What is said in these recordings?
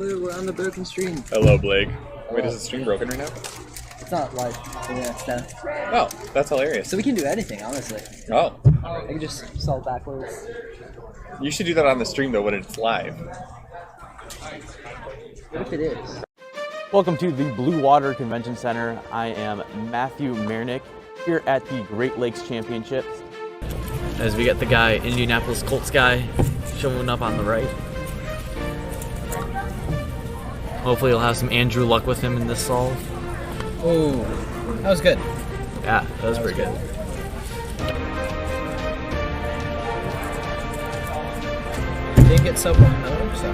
Blue, we're on the broken stream. Hello, Blake. Wait, is the stream broken right now? It's not live. Yeah, stuff. Oh, that's hilarious. So we can do anything, honestly. Oh. I can just solve backwards. You should do that on the stream, though, when it's live. What if it is? Welcome to the Blue Water Convention Center. I am Matthew Mernick here at the Great Lakes Championships. As we get the guy, Indianapolis Colts guy, showing up on the right. Hopefully he'll have some Andrew luck with him in this solve. Oh, that was good. Yeah, that was pretty good. Didn't get sub 1 though, so.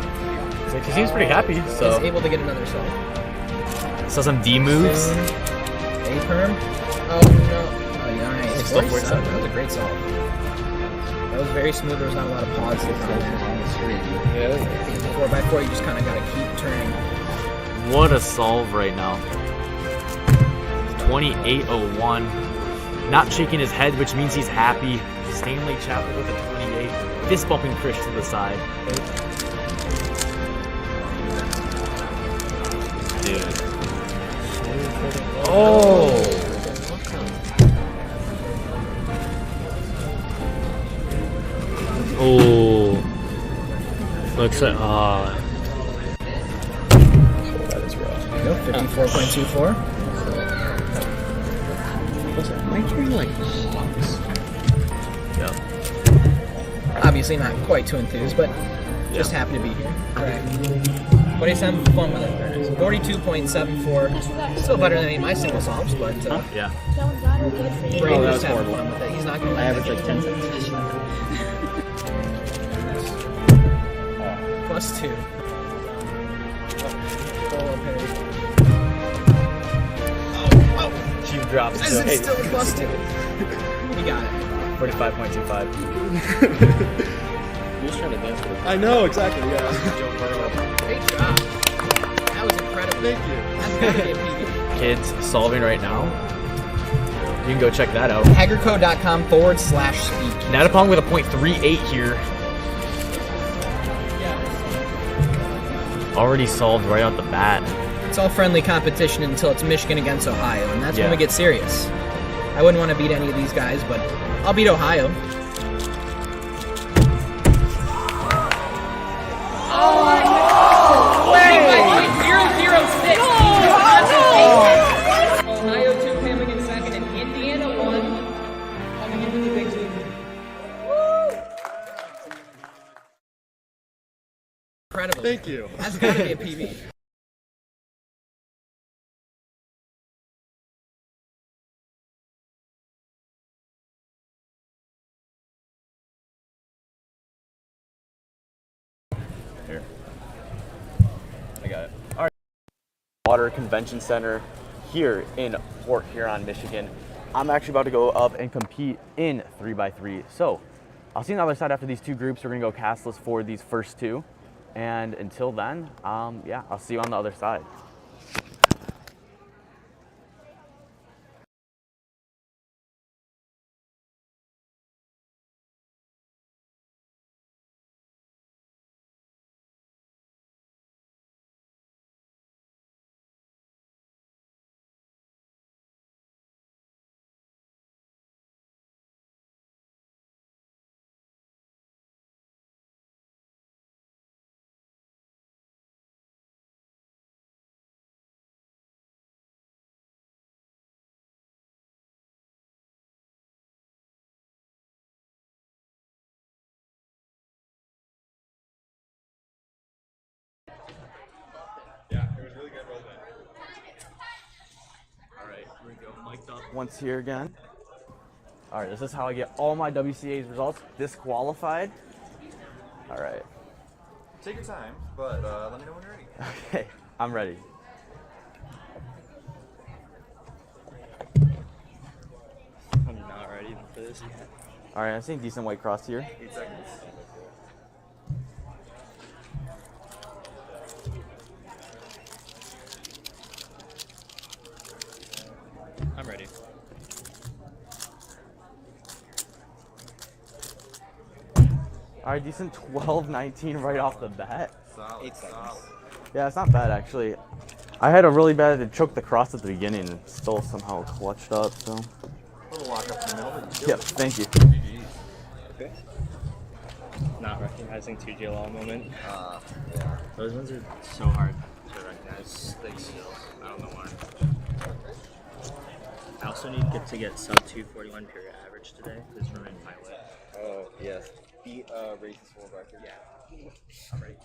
He seems pretty happy, so. He's able to get another solve. So some D moves. A-perm. Oh no. Oh, nice. That was a great solve. That was very smooth. There was not a lot of pause on the screen. Yeah. 4x4, you just kind of got to keep turning. What a solve right now. 28.01. Not shaking his head, which means he's happy. Stanley Chapel with a 28. Fist bumping Chris to the side. Dude. Oh! Oh. Looks like, That is rough. There you go, 54.24. Am I hearing like socks? yeah. Obviously not quite too enthused, but just happy to be here. But he's having fun with it. 42.74. Still better than any of my single solves, but Yeah. Brady's that was just having horrible. fun with it. He's not going to I averaged like 10 cents. +2. She drops. Is it still a +2? We got it. 45.25. You're just trying to dance with it. I know, exactly, yeah. Great job. That was incredible. Thank you. That's gotta be a PB. Kids solving right now. You can go check that out. Hagerco.com/speak. Natapong with a .38 here. Already solved right out the bat. It's all friendly competition until it's Michigan against Ohio, and that's when Yeah. we get serious. I wouldn't want to beat any of these guys, but I'll beat Ohio. Ohio 2 coming in second, and Indiana 1 coming into the Big Two. Incredible. Thank you. That's got to be a PB. Here. I got it. All right. Water Convention Center here in Port Huron, Michigan. I'm actually about to go up and compete in 3x3. So I'll see you on the other side after these two groups. We're gonna go cashless for these first two. And until then, yeah, I'll see you on the other side. Yeah, it was really good. Well done. All right, here we go. Mic'd up once here again. All right, this is how I get all my WCA's results disqualified. All right. Take your time, but let me know when you're ready. Okay, I'm ready. I'm not ready for this yet. All right, I'm seeing decent white cross here. 8 seconds. I'm ready. All right, decent 12-19 right off the bat. Solid, 8 seconds. solid. Yeah, it's not bad actually. I had a really bad choke the cross at the beginning and still somehow clutched up. So. A little lock up in the middle, but you Yep. killed it. Thank you. GG's. Okay. Not recognizing 2G law moment. Yeah. Those ones are so hard to recognize. They still. I don't know why. I also need to get sub 241 period average today. This remain pilot. Oh, yes. Beat racist world record. Yeah. I'm ready.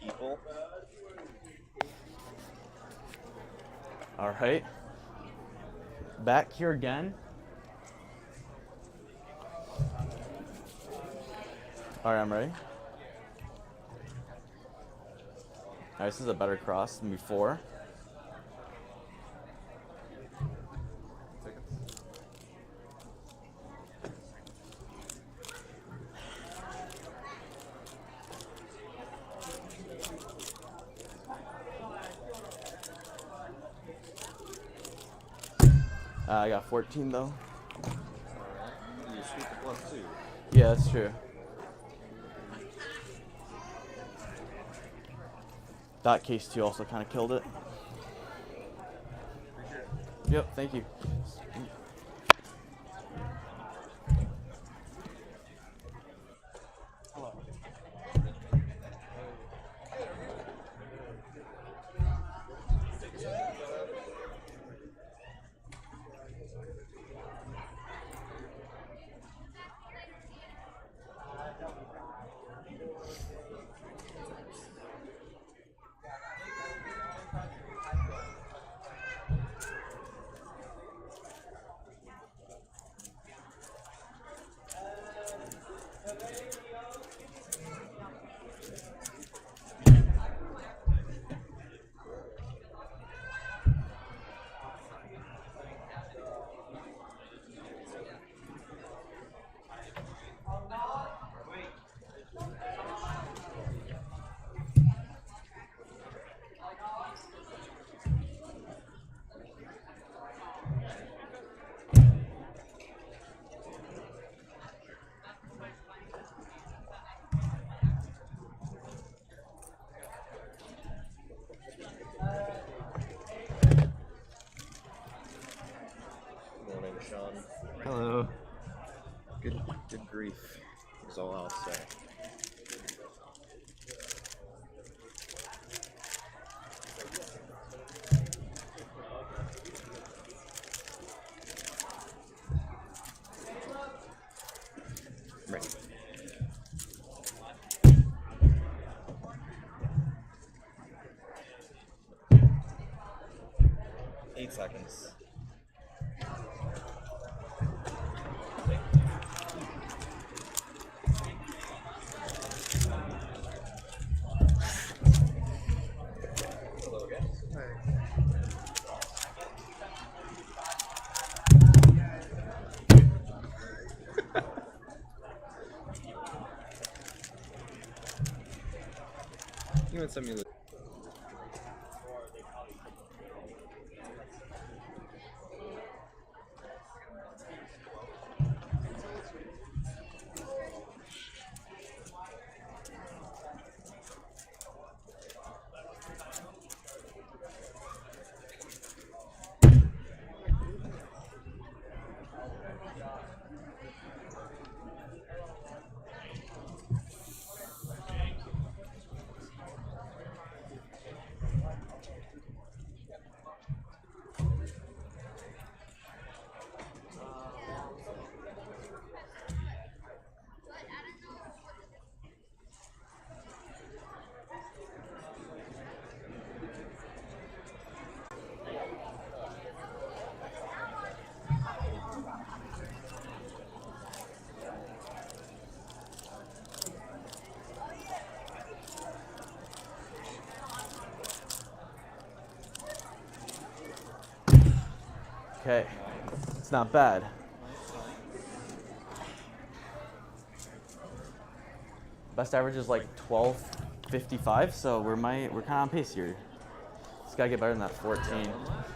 People. All right. Back here again. All right, I'm ready. All right, this is a better cross than before. I got 14 though. You sweep the +2. Yeah, that's true. That case too also kind of killed it. Yep, thank you. Morning, Sean. Hello. Good grief is all I'll say. Ready. 8 seconds. Hello again. You want some music? Okay, it's not bad. Best average is like 12.55, so we're kind of on pace here. Just gotta get better than that 14.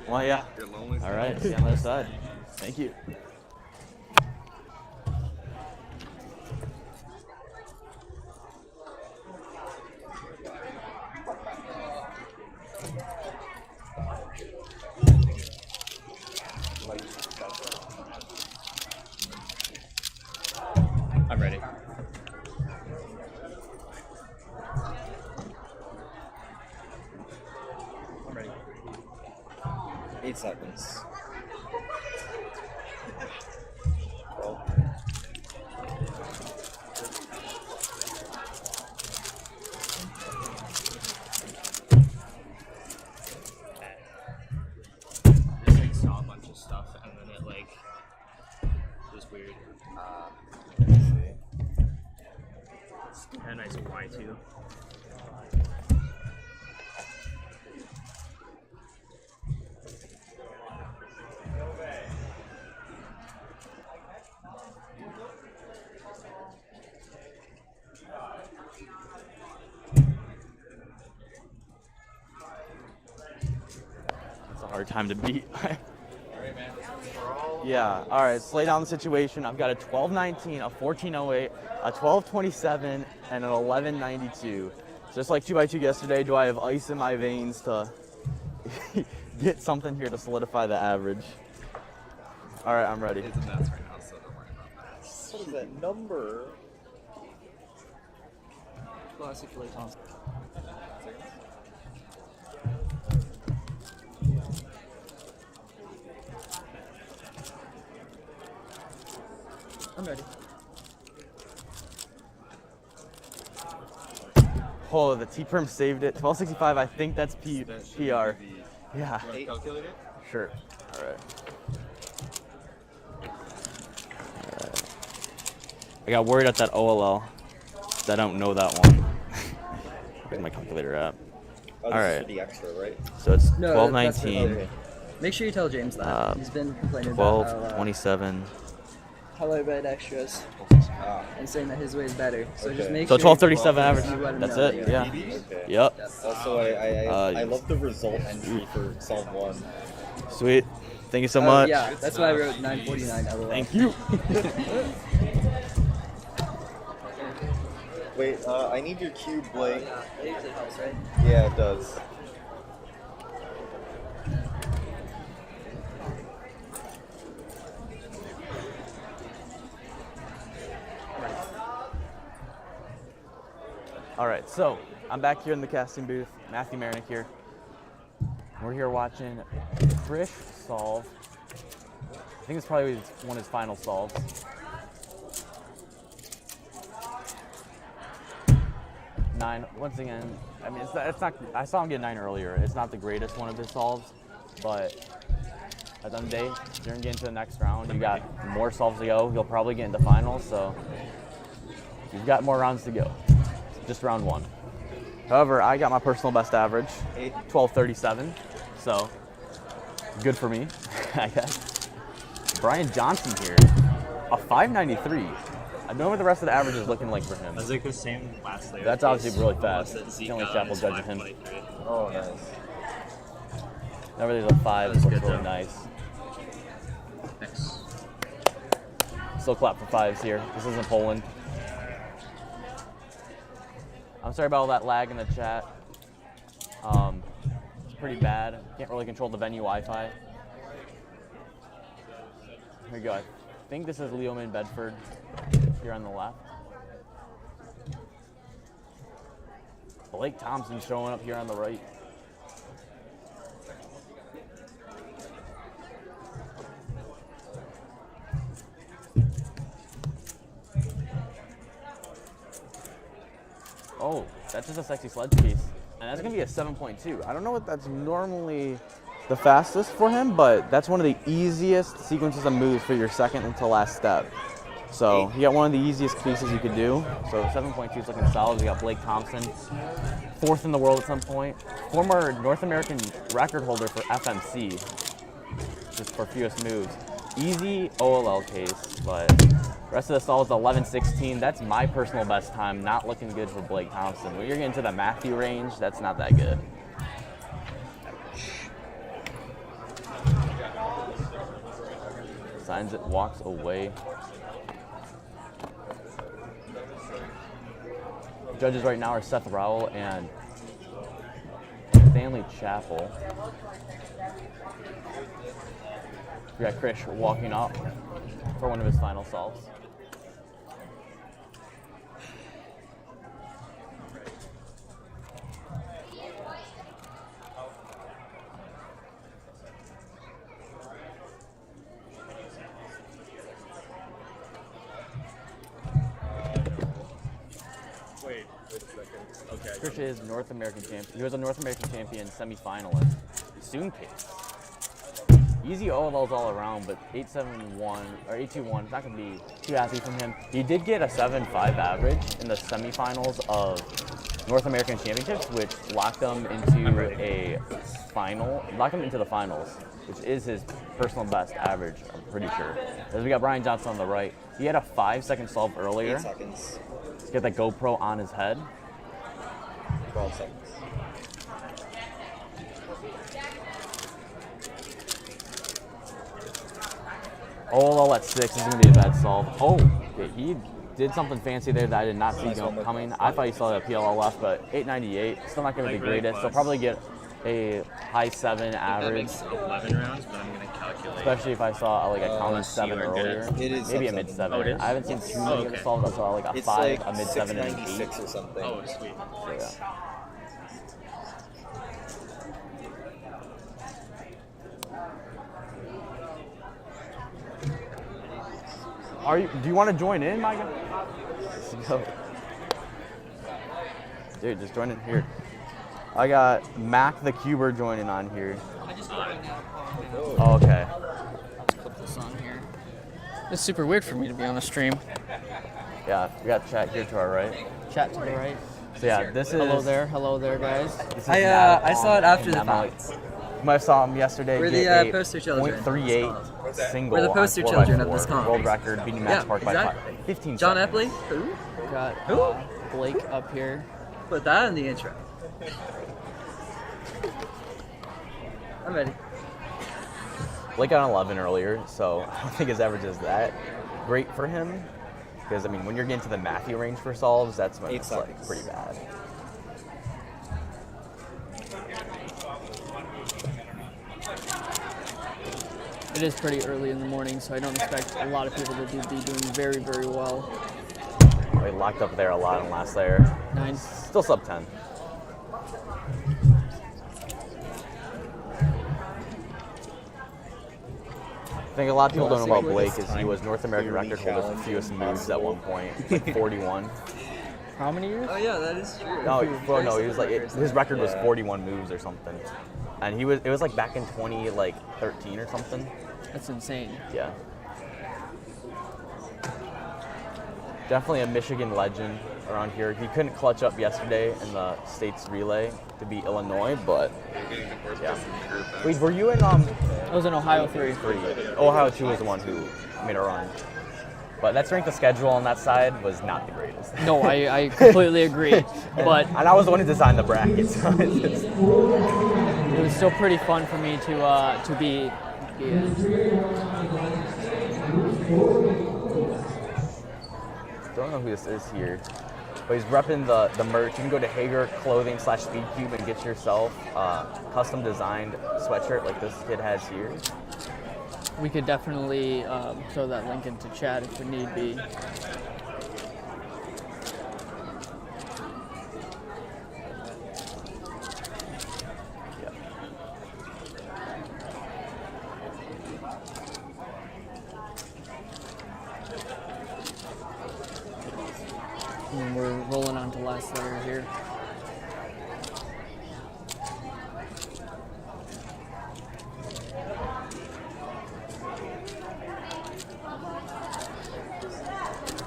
Well, yeah. All right, see you on the other side. Thank you. I'm ready. I'm ready. 8 seconds. 12. Just like saw a bunch of stuff and then it like was weird. Let me see. And a nice Y2. It's a hard time to beat. Yeah, all right, let's lay down the situation. I've got a 12.19, a 14.08, a 12.27, and an 11.92. Just like 2x2 yesterday, do I have ice in my veins to get something here to solidify the average? All right, I'm ready. It's a mess right now, so don't worry about that. What is that number? Classic Clay Thompson. I'm ready. Oh, the T-perm saved it. 12.65, I think that's PR. Yeah, Calculate it? sure. All right. I got worried at that OLL. I don't know that one. Where's my calculator at? Oh, this All is right. for the extra, right? So it's No, that's 12.19, okay. Make sure you tell James that. He's been complaining about 12.27. how I read extras and saying that his way is better. So just Okay. make So sure. 12.37 you average. let him That's know it. that Yeah. Okay. Yep. Also, I yes. love the result entry for solve 1. Sweet. Thank you so Oh, much. yeah, that's why I wrote 949 LOL. Thank you. Wait, I need your cube, Blake. It usually helps, right? Yeah, it does. All right, so I'm back here in the casting booth. Matthew Marinick here. We're here watching Krish solve. I think it's probably one of his final solves. Nine, once again, I mean, it's not, I saw him get 9 earlier. It's not the greatest one of his solves, but at the end of the day, you're gonna get into the next round. You got more solves to go. You'll probably get into finals, so you've got more rounds to go. Just round 1. However, I got my personal best average, 12.37, so good for me, I guess. Brian Johnson here, a 5.93. I don't know what the rest of the average is looking like for him. That's like the same last layer. That's obviously really fast. It's The only chapel judging him. Oh, nice. Whenever there's a 5, That's it looks good, really though. nice. Thanks. Still clap for 5s here. This isn't Poland. I'm sorry about all that lag in the chat. It's pretty bad. Can't really control the venue Wi-Fi. Here we go. I think this is Leoman Bedford here on the left. Blake Thompson showing up here on the right. Oh, that's just a sexy sledge piece. And that's going to be a 7.2. I don't know what that's normally the fastest for him, but that's one of the easiest sequences of moves for your second until last step. So you got one of the easiest pieces you could do. So 7.2 is looking solid. We got Blake Thompson, 4th in the world at some point. Former North American record holder for FMC. just for fewest moves. Easy OLL case, but the rest of the stall is 11:16. That's my personal best time. Not looking good for Blake Thompson. When you're getting to the Matthew range, that's not that good. Signs it, walks away. Judges right now are Seth Rowell and Stanley Chappell. We got Krish walking up for one of his final solves. Wait a second. Okay. Krish is North American champion. He was a North American champion semifinalist. Soon case. Easy OLLs all around, but 8.71 or 8.21 is not going to be too happy from him. He did get a 7.5 average in the semifinals of North American Championships, which locked him into a final, locked him into the finals, which is his personal best average, I'm pretty sure. As we got Brian Johnson on the right. He had a 5-second solve earlier. 8 seconds. He's got that GoPro on his head. 12 seconds. OLL at 6 is going to be a bad solve. Oh, okay, he did something fancy there that I did not see coming. I thought he saw a PLL left, but 898, still not going to be greatest. He'll probably get a high 7 That average, makes 11 rounds, but I'm gonna calculate. especially if I saw like a common 7 you are good earlier. at- It is Maybe a sub-7. mid 7. Oh, it is? I haven't seen too many okay. good solves. I saw like a It's 5, like a mid 7, and an 8. 696 or something. Oh, sweet. So, yeah. Do you want to join in, Micah? Let's go. Dude, just join in here. I got Mac the Cuber joining on here. Oh, okay. Let's clip this on here. It's super weird for me to be on a stream. Yeah, we got chat here to our right. Chat to the right. So yeah, this is Hello there, guys. This is I saw it after the Emily. fact. You might have saw him yesterday. We're get the a poster children. 0.38 single. We're the on poster 4x4, children of this comp. World record, beating Max Yeah, Park by exactly. 15 John seconds. Epley? Who? Got Who? Blake up here. Put that in the intro. I'm ready. Blake got an 11 earlier, so I don't think his average is that great for him. Because, I mean, when you're getting to the Matthew range for solves, that's when 8 it's like seconds. pretty bad. It is pretty early in the morning, so I don't expect a lot of people to be doing very, very well. He locked up there a lot in last layer. 9. Still sub 10. I think a lot of people don't know about Blake is he was North American record holder for fewest moves at one point, like 41. How many years? Oh yeah, that is true. No, bro, no, he was like Very his record was 41 moves or something, and it was like back in 2013 or something. That's insane. Yeah. Definitely a Michigan legend around here. He couldn't clutch up yesterday in the state's relay to beat Illinois, but yeah. Wait, were you in I was in Ohio 3. 3? Ohio 2 was the one who made a run. But that strength of schedule on that side was not the greatest. No, I completely agree. But And I was the one who designed the bracket, so it's just, it was still pretty fun for me to be. Yeah. don't know who this is here, but he's repping the merch. You can go to Hager Clothing /SpeedCube and get yourself a custom designed sweatshirt like this kid has here. We could definitely throw that link into chat if we need be. And we're rolling on to last layer here.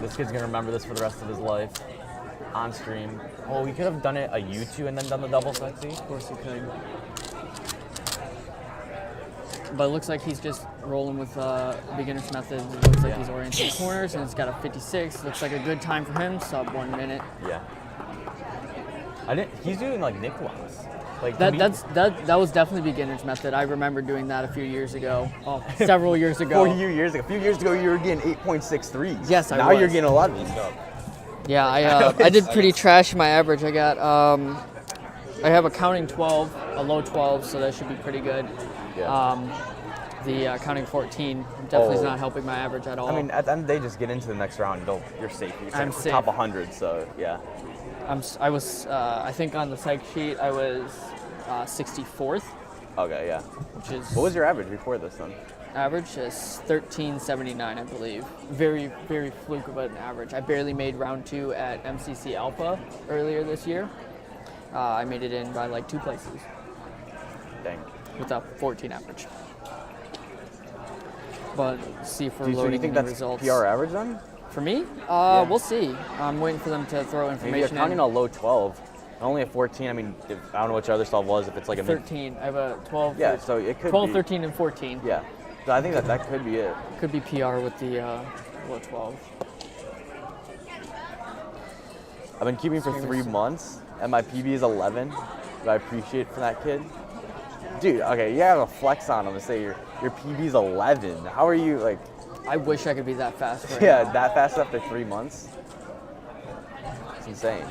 This kid's gonna remember this for the rest of his life. On stream. Oh, we could have done it a U2 and then done the double sexy. Of course we could. But it looks like he's just rolling with beginner's methods. It looks like he's orienting corners, and it's got a 56. Looks like a good time for him, sub 1 minute. Yeah. He's doing like Nicholas. Like That was definitely beginner's method. I remember doing that a few years ago. Oh, several years ago. A few years ago, you were getting 8.63s. Yes, I now was. Now you're getting 11s. Yeah, I did pretty trash in my average. I got I have a counting 12, a low 12, so that should be pretty good. Yeah. The counting 14 definitely is not helping my average at all. I mean, at the end of the day, just get into the next round. You're safe. You're safe. Top 100, so yeah. I think on the psych sheet I was 64th. Okay, yeah. Which is. What was your average before this then? Average is 1379, I believe. Very, very fluke of an average. I barely made round 2 at MCC Alpha earlier this year. I made it in by like 2 places. Dang. With a 14 average. But see if we're So loading you think any that's results. PR average then? For me? Yeah. We'll see. I'm waiting for them to throw information Maybe you're counting in. a low 12. Only a 14. I mean, I don't know what your other solve was. If it's like a 13. I have a 12. Yeah, so it could 12, be 13, and 14. Yeah. So I think that could be it. Could be PR with the low 12. I've been keeping for 3 months, and my PB is 11. But I appreciate it for that kid. Dude, okay, you have a flex on him and say your PB is 11. How are you like? I wish I could be that fast. Right Yeah, now. that fast after 3 months. It's insane.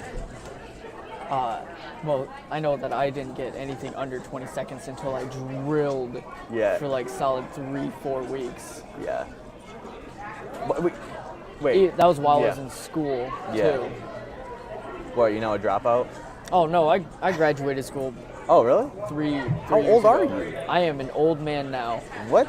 Well, I know that I didn't get anything under 20 seconds until I drilled for like solid 3-4 weeks. Yeah. Wait. That was while I was in school too. What, you know, a dropout? Oh no, I graduated school. Oh really? 3 How years old are ago. you? I am an old man now. What?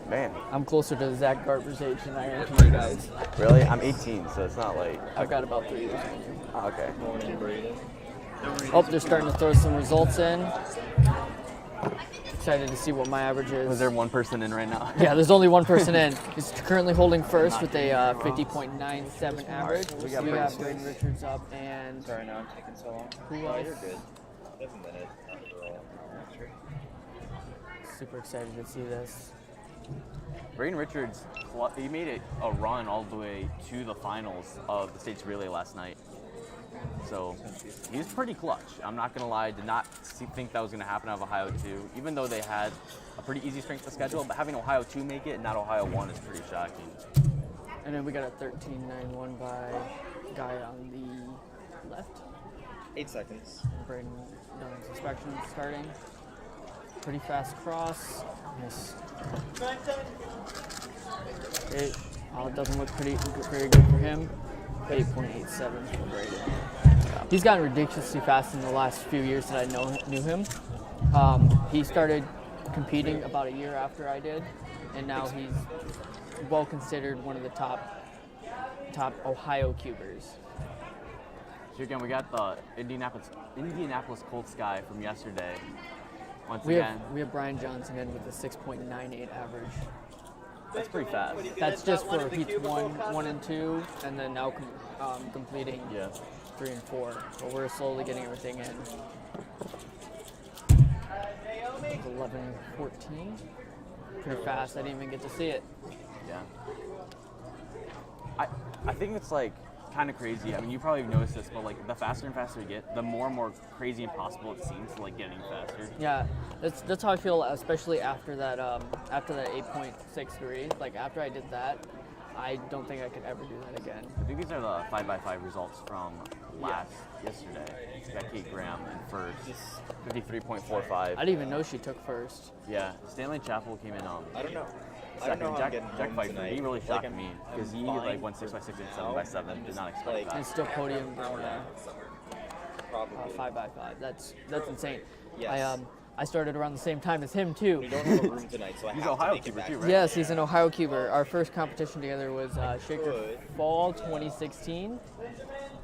Man. I'm closer to Zach Garber's age than I am to you guys. Really? I'm 18, so it's not like. I've got about 3 years on you. Oh, okay. Oh, they're starting to throw some results in. Excited to see what my average is. Was there one person in right now? Yeah, there's only one person in. He's currently holding first with a 50.97 average. We got Braden Richards up and. Sorry, now I'm taking so long. Who No, else? you're good. That's a minute. Super excited to see this. Braden Richards, he made a run all the way to the finals of the States Relay last night. So he's pretty clutch. I'm not going to lie, I did not think that was going to happen out of Ohio 2, even though they had a pretty easy strength of schedule, but having Ohio 2 make it and not Ohio 1 is pretty shocking. And then we got a 13.91 by guy on the left. 8 seconds. Braden done his inspection starting. Pretty fast cross. Nice. It doesn't look very good for him. 8.87 for Braden. He's gotten ridiculously fast in the last few years that I knew him. He started competing about a year after I did, and now he's well considered one of the top Ohio cubers. So again, we got the Indianapolis Colts guy from yesterday. We have Brian Johnson in with a 6.98 average. That's pretty fast. That's just for heats 1 and 2, and then now completing 3 and 4. But we're slowly getting everything in. 11:14. Pretty fast. I didn't even get to see it. Yeah. I think it's like kind of crazy. I mean, you probably noticed this, but like the faster and faster you get, the more and more crazy and impossible it seems to like getting faster. Yeah, that's how I feel, especially after that 8.63. Like after I did that, I don't think I could ever do that again. I think these are the 5x5 results from yesterday. We got Kate Graham in first, 53.45. I didn't even know she took first. Yeah, Stanley Chappell came in I don't know. second. Jack Pfeiffer, tonight. he really shocked Like, me because he like went 6x6 and 7x7. Did not expect And that. still podium Probably. 5x5. That's insane. Yes. I started around the same time as him too. We don't have a room tonight, so I He's have Ohio to make it keeper back. too, right? Yes, he's an Ohio cuber. Our first competition together was Shaker Fall 2016.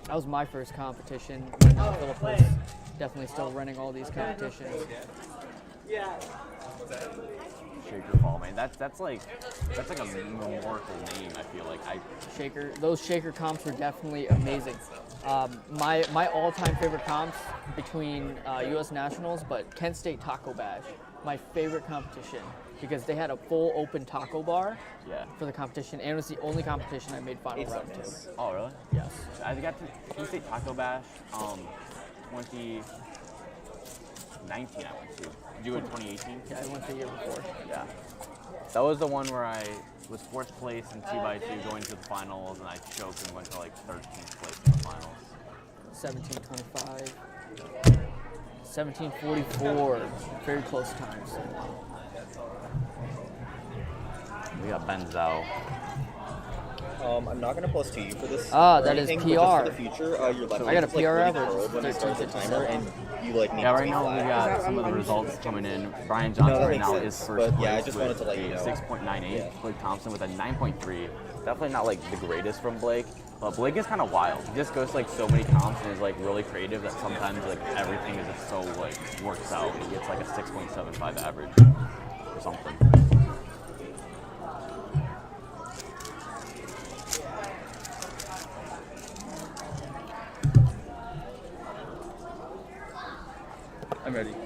That was my first competition when Philip was definitely still running all these competitions. Shaker Fall, man. That's like a memorable name. I feel like Those shaker comps were definitely amazing. My all-time favorite comps between U.S. Nationals, but Kent State Taco Bash, my favorite competition because they had a full open taco bar for the competition, and it was the only competition I made final round to. Oh, really? Yes. I got to Kent State Taco Bash 2019 I went to. Did you go in 2018? Yeah, I went the year before. Yeah. That was the one where I was 4th place in 2x2 going to the finals, and I choked and went to like 13th place in the finals. 17:25. 17:44. Very close times. We got Ben Zhao. I'm not gonna plus 2 for this. Ah, or that is anything, but just PR. for the future, your left I got a hand's, like, PR really average, curled when you start the timer, and you like need Yeah, to right be now flat. we got some of the results coming in. Brian Johnson that right makes now sense, is first but, yeah, I place just with wanted to let you a know. 6.98. Yeah. Blake Thompson with a 9.3. Definitely not like the greatest from Blake, but Blake is kind of wild. He just goes to like so many comps and is like really creative that sometimes like everything is just so like works out. He gets like a 6.75 average or something. I'm ready. All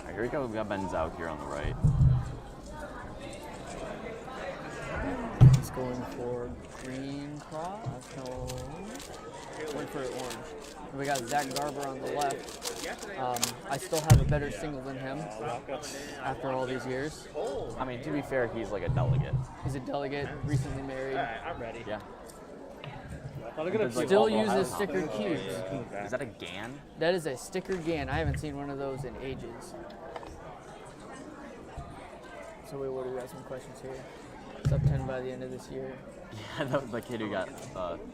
right, here we go. We got Ben Zhao here on the right. He's going for green cross. No. Went for orange. And we got Zach Garber on the left. I still have a better single than him after all these years. I mean, to be fair, he's like a delegate. He's a delegate, recently married. I'm ready. Yeah. Still uses sticker cubes. Is that a GAN? That is a sticker GAN. I haven't seen one of those in ages. So wait, what do we got? Some questions here. Sub 10 by the end of this year. Yeah, the kid who got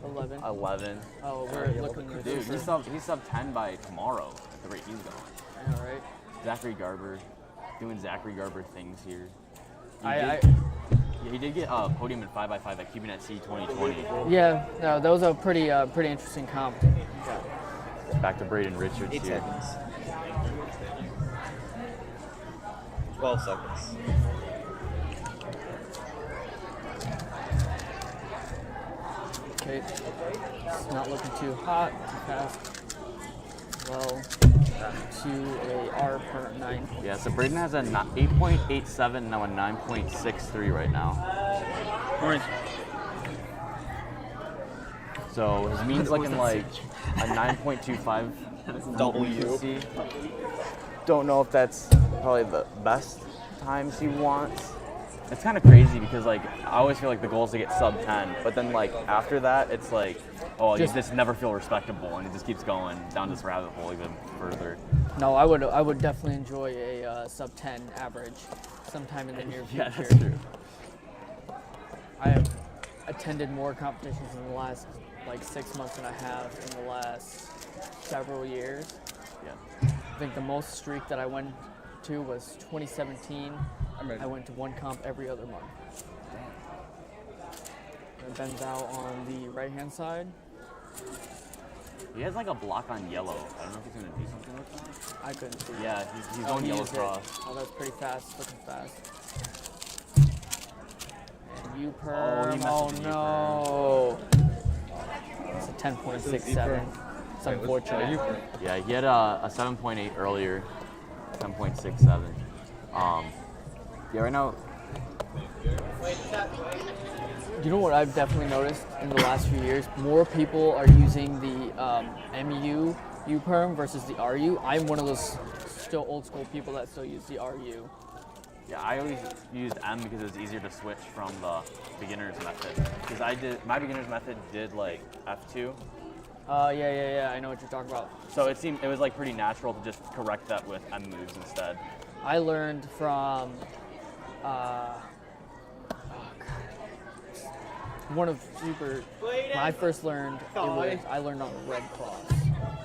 11. 11. Oh, we're looking at Dude, he's sub 10 by tomorrow at the rate he's going. All right. Zachary Garber, doing Zachary Garber things here. He did get a podium in 5x5 at CubingUSA 2020. Yeah, no, that was a pretty interesting comp. Back to Braden Richards 8 here. seconds. 12 seconds. Okay, it's not looking too hot, too fast. Well, to a R per 9. Yeah, so Braden has a 8.87, now a 9.63 right now. Orange. So his mean's looking like a 9.25 W. C. Don't know if that's probably the best times he wants. It's kind of crazy because like I always feel like the goal is to get sub 10, but then like after that it's like, oh, you just never feel respectable, and it just keeps going down this rabbit hole even further. No, I would definitely enjoy a sub 10 average sometime in the near future. Yeah, that's true. I have attended more competitions in the last like 6 months than I have in the last several years. Yeah. I think the most streak that I went to was 2017. I went to one comp every other month. And Ben Zhao on the right-hand side. He has like a block on yellow. I don't know if he's gonna do something with that. I couldn't see. Yeah, he's going yellow used it. cross. Oh, that's pretty fast. Looking fast. And he U-perm. messed Oh, with the no. It's a 10.67. It's unfortunate. Yeah, he had a 7.8 earlier, 10.67. Yeah, right now. You know what I've definitely noticed in the last few years? More people are using the MU U-perm versus the RU. I'm one of those still old school people that still use the RU. Yeah, I always used M because it was easier to switch from the beginner's method. Because my beginner's method did like F2. Yeah. I know what you're talking about. So it was like pretty natural to just correct that with M moves instead. I learned from one of when I first learned I learned on red cross.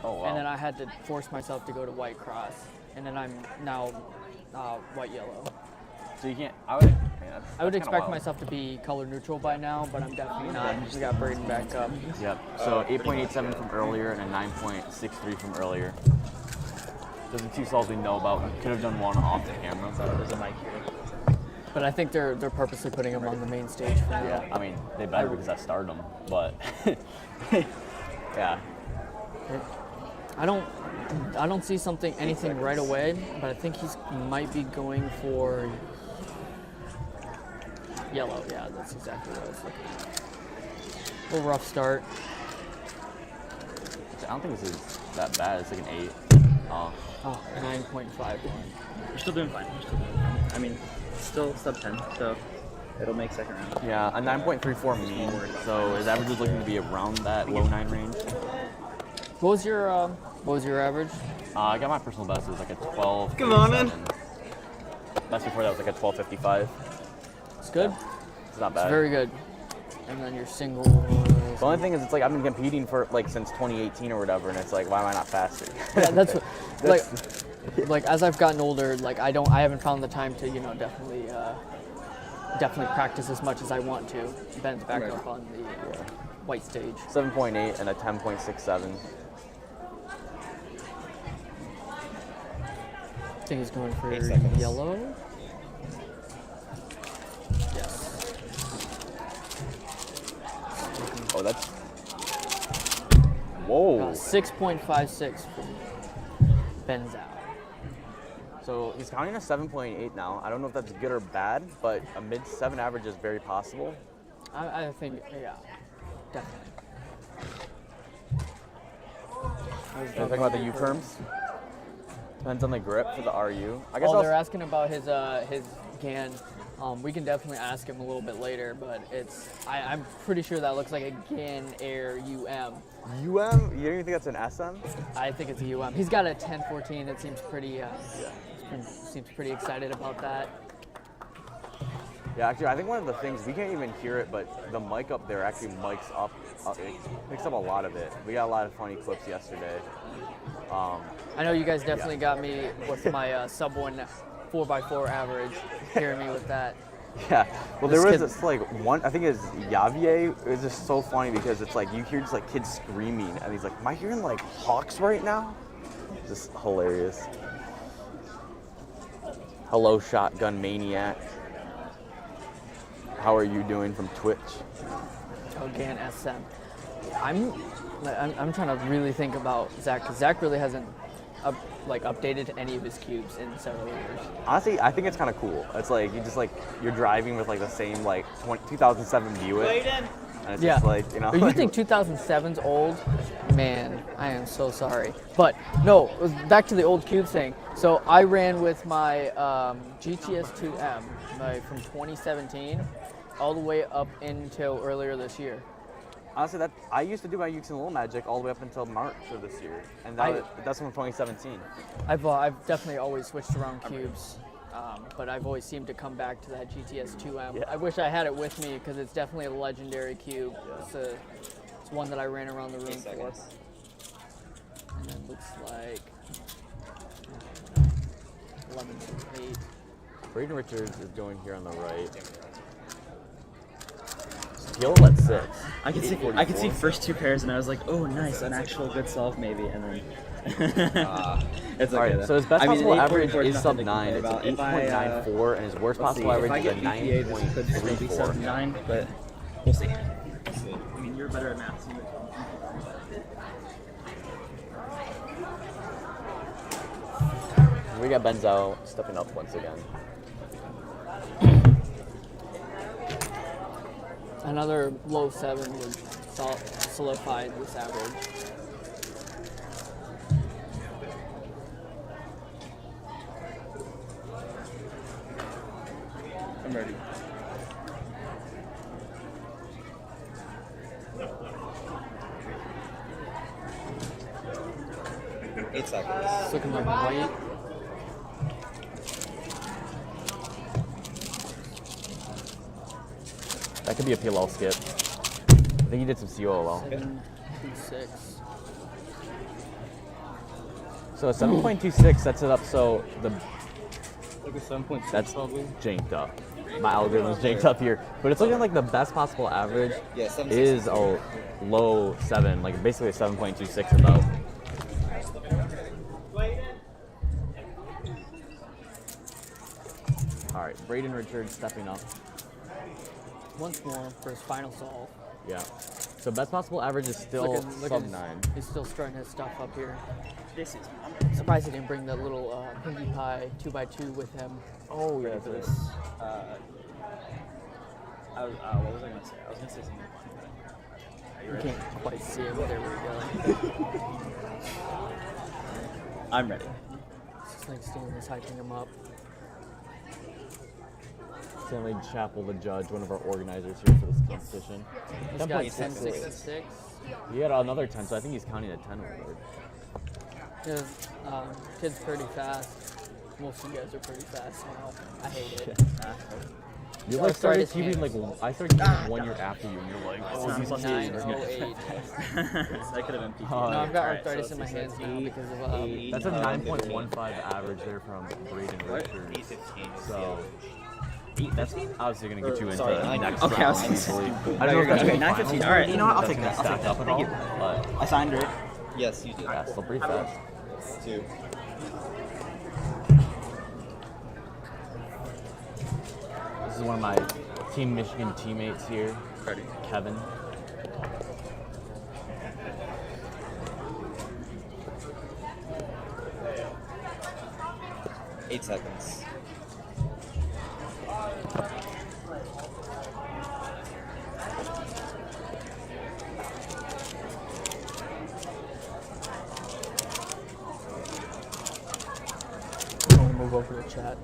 Oh wow. And then I had to force myself to go to white cross, and then I'm now white yellow. So you can't. I would expect myself to be color neutral by now, but I'm definitely not. We got Braden back up. Yep. So 8.87 from earlier and a 9.63 from earlier. Those are the 2 stalls we know about. We could have done one off the camera. There's a mic here. But I think they're purposely putting him on the main stage for now. Yeah, I mean, they better because I started them, but yeah. I don't see anything right away, but I think he might be going for yellow. Yeah, that's exactly what I was looking at. A little rough start. I don't think this is that bad. It's like an 8. Oh, 9.51. We're still doing fine. I mean, still sub 10, so it'll make second round. Yeah, a 9.34 mean. So his average is looking to be around that low 9 range. What was your average? I got my personal best. It was like a 12. Come on, man. Best before that was like a 12.55. It's good. Yeah, it's not bad. It's very good. And then your single. The only thing is, it's like I've been competing for like since 2018 or whatever, and it's like, why am I not faster? Yeah, that's what, like as I've gotten older, like I haven't found the time to definitely practice as much as I want to. Ben's back up on the white stage. 7.8 and a 10.67. I think he's going for 8 seconds. yellow. Yes. Oh, that's. Whoa. 6.56 from Ben's out. So he's counting a 7.8 now. I don't know if that's good or bad, but a mid-7 average is very possible. I think, yeah, definitely. Talking about the U terms. Depends on the grip for the RU. I guess. They're asking about his GAN. We can definitely ask him a little bit later, but I'm pretty sure that looks like a GAN Air UM. You don't even think that's an SM? I think it's a UM. He's got a 1014. It seems pretty. Seems pretty excited about that. Yeah, actually, I think one of the things, we can't even hear it, but the mic up there actually mics up, it picks up a lot of it. We got a lot of funny clips yesterday. I know you guys definitely got me with my sub 1 4x4 average, hearing me with that. Yeah, well, This there was kid- this like one, I think it's Yavier. It was just so funny because it's like you hear just like kids screaming, and he's like, "Am I hearing like hawks right now?" Just hilarious. Hello, Shotgun Maniac. How are you doing from Twitch? Oh, GAN SM. I'm trying to really think about Zach, because Zach really hasn't updated any of his cubes in several years. Honestly, I think it's kind of cool. It's like you're driving with like the same like 2007 Buick, and it's Yeah. just like, you know. But you think 2007's old? Man, I am so sorry. But no, back to the old cube thing. So I ran with my GTS 2M from 2017 all the way up until earlier this year. Honestly, that I used to do my Ukes and Little Magic all the way up until March of this year, and that's from 2017. I've definitely always switched around cubes, but I've always seemed to come back to that GTS 2M. Yeah. I wish I had it with me because it's definitely a legendary cube. Yeah. It's one that I ran around the room for. And it looks like 11.8. Braden Richards is going here on the right. Skill at 6. I could see first 2 pairs, and I was like, oh, nice, an actual good solve maybe, and then. It's okay. Alright, though. so his best possible average 8.4 is sub nothing to 9. complain It's an about. 8.94, and his worst Let's see, possible if I average is a get EPA, this could still be sub 9.34. 9, but we'll see. I mean, you're better at math. So you We got Benzo stepping up once again. Another low 7 would solidify this average. I'm ready. Eight seconds. It's looking like white. That could be a PLL skip. I think he did some COLL. 7.26. So a 7.26 sets it up so Like a 7.6 that's probably. janked up. My algorithm's janked up here. But it's looking like the best possible average Yeah, 7.6 is a low 7, like basically a 7.26 about. All right, Braden Richards stepping up. Once more for his final solve. Yeah. So best possible average is still sub 9. He's still starting his stuff up here. This is. Surprised he didn't bring that little pinkie pie 2x2 with him. Oh, yeah. What was I gonna say? I was gonna say something fun, but are you You ready? can't quite see it, but there we go. I'm ready. It's like Stan is hyping him up. Stanley Chappell, the judge, one of our organizers here for this competition. He's got 10.66. 10.66. He had another 10, so I think he's counting a 10 award. Yeah, kid's pretty fast. Most of you guys are pretty fast now. I hate it. You Oh, like started sorry, keeping like I started keeping 1 year after you, and you're like, oh, not he's plus kidding. 9.08. That could have been PT. Oh, No, I've got Alright, arthritis so in my it's hands like now eight, because of That's a 9, 9.15 average there from Braden Richards. E15. So That's obviously gonna get you into sorry, the nine. next Okay, I was round gonna easily. I you're don't know if good. that's Okay, gonna be 9:15. finals. All right, you know what? I'll That's take gonna that. I'll stack take up that. at Thank all, you. but I signed it. Yes, you did. yeah, still pretty fast. 2. This is one of my Team Michigan teammates here, Kevin. Eight seconds. I'm going to move over to chat.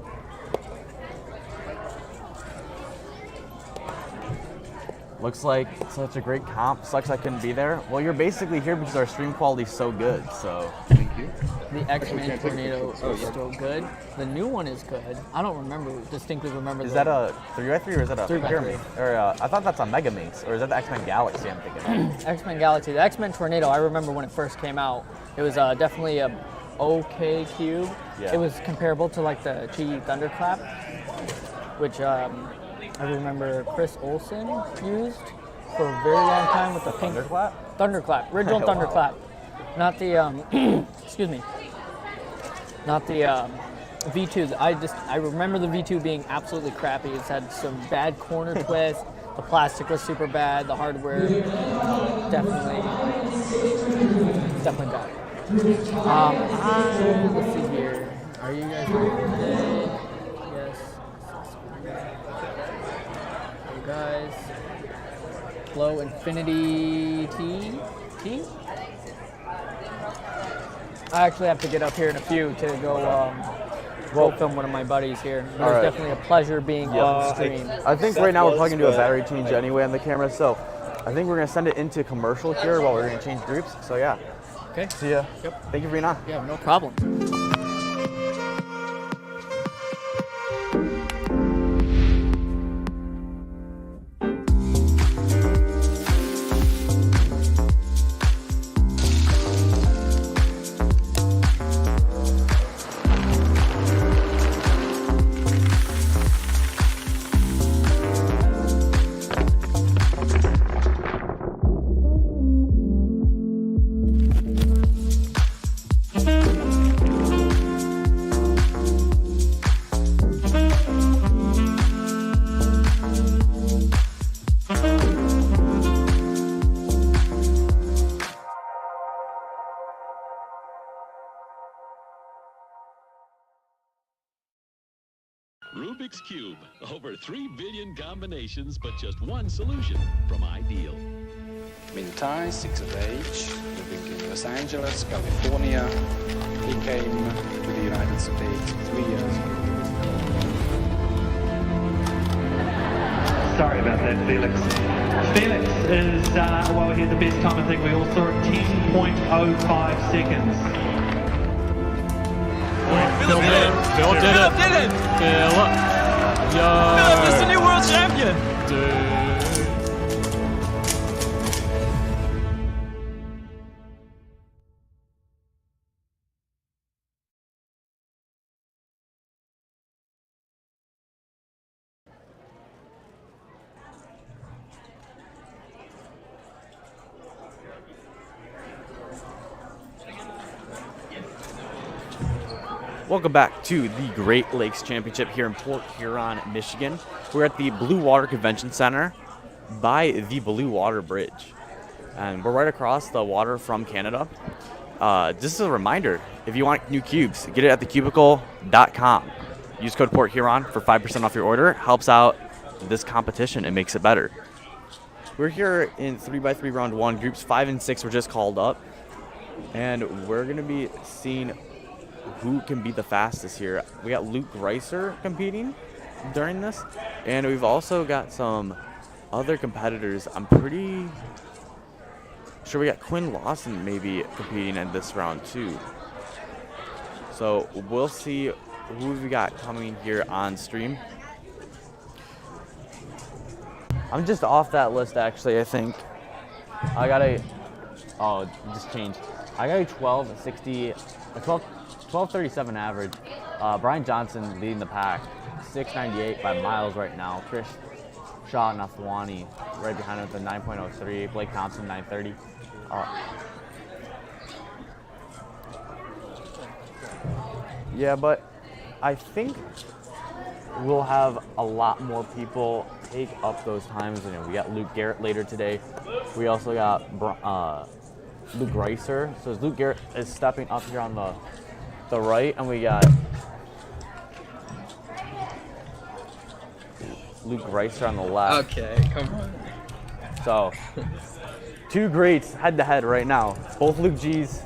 Looks like such a great comp. Sucks I couldn't be there. Well, you're basically here because our stream quality's so good, so. Thank you. The X-Men Tornado is still good. The new one is good. I don't distinctly remember. Is that a 3x3 or is that a 3x3. pyramid? Or I thought that's a Mega Mace, or is that the X-Men Galaxy I'm thinking of? X-Men Galaxy? The X-Men Tornado, I remember when it first came out. It was definitely a OK cube. Yeah. It was comparable to like the Chi Thunderclap, which I remember Chris Olsen used for a very long time with the pink Thunderclap, original Wow. Thunderclap, not the excuse me, not the V2. I remember the V2 being absolutely crappy. It's had some bad corner twists. The plastic was super bad. The hardware definitely bad. Let's see here. Are you guys ready today? Yes. You guys. Flow Infinity T? I actually have to get up here in a few to go film one of my buddies here. But All it's right. definitely a pleasure being on stream. I think right now we're probably gonna do a battery change anyway on the camera, so I think we're gonna send it into commercial here while we're gonna change groups. So yeah. Okay. See ya. Yep. Thank you for being on. Yeah, no problem. Rubik's Cube. Over 3 billion combinations, but just one solution from Ideal. Mintai, 6 of age, living in Los Angeles, California. He came to the United States 3 years ago. Sorry about that, Felix. Felix is, well, he had the best time I think we all saw at 10.05 seconds. Phil did it. Phil did it. Philip. Yo. Philip is the new world champion. Dude. Welcome back to the Great Lakes Championship here in Port Huron, Michigan. We're at the Blue Water Convention Center by the Blue Water Bridge. And we're right across the water from Canada. Just as a reminder, if you want new cubes, get it at thecubicle.com. Use code Port Huron for 5% off your order. Helps out this competition and makes it better. We're here in 3x3 round 1. Groups 5 and 6 were just called up. And we're going to be seeing who can be the fastest here. We got Luke Reiser competing during this, and we've also got some other competitors. I'm pretty sure we got Quinn Lawson maybe competing in this round too. So we'll see who we got coming here on stream. I'm just off that list actually, I think. I got a, oh, it just changed. I got a 12:37 average. Brian Johnson leading the pack, 6:98 by miles right now. Chris Shaw Nathwani right behind him with a 9.03. Blake Thompson 9:30. Yeah, but I think we'll have a lot more people take up those times. You know, we got Luke Garrett later today. We also got Luke Reiser. So Luke Garrett is stepping up here on the right, and we got Luke Reiser on the left. Okay, come on. So, two greats head to head right now. Both Luke G's.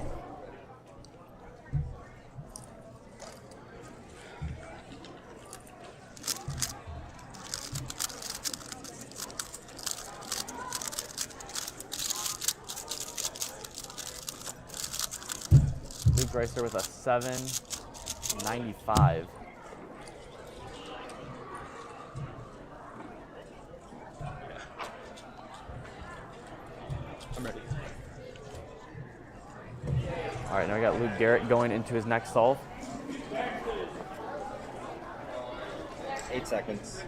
Luke Reiser with a 7.95. I'm ready. All right, now we got Luke Garrett going into his next solve. 8 seconds.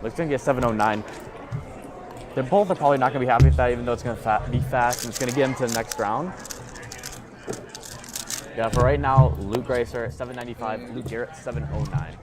Luke's gonna get 7.09. They both are probably not gonna be happy with that, even though it's gonna be fast and it's gonna get him to the next round. Yeah, for right now, Luke Reiser 7.95, Luke Garrett 7.09.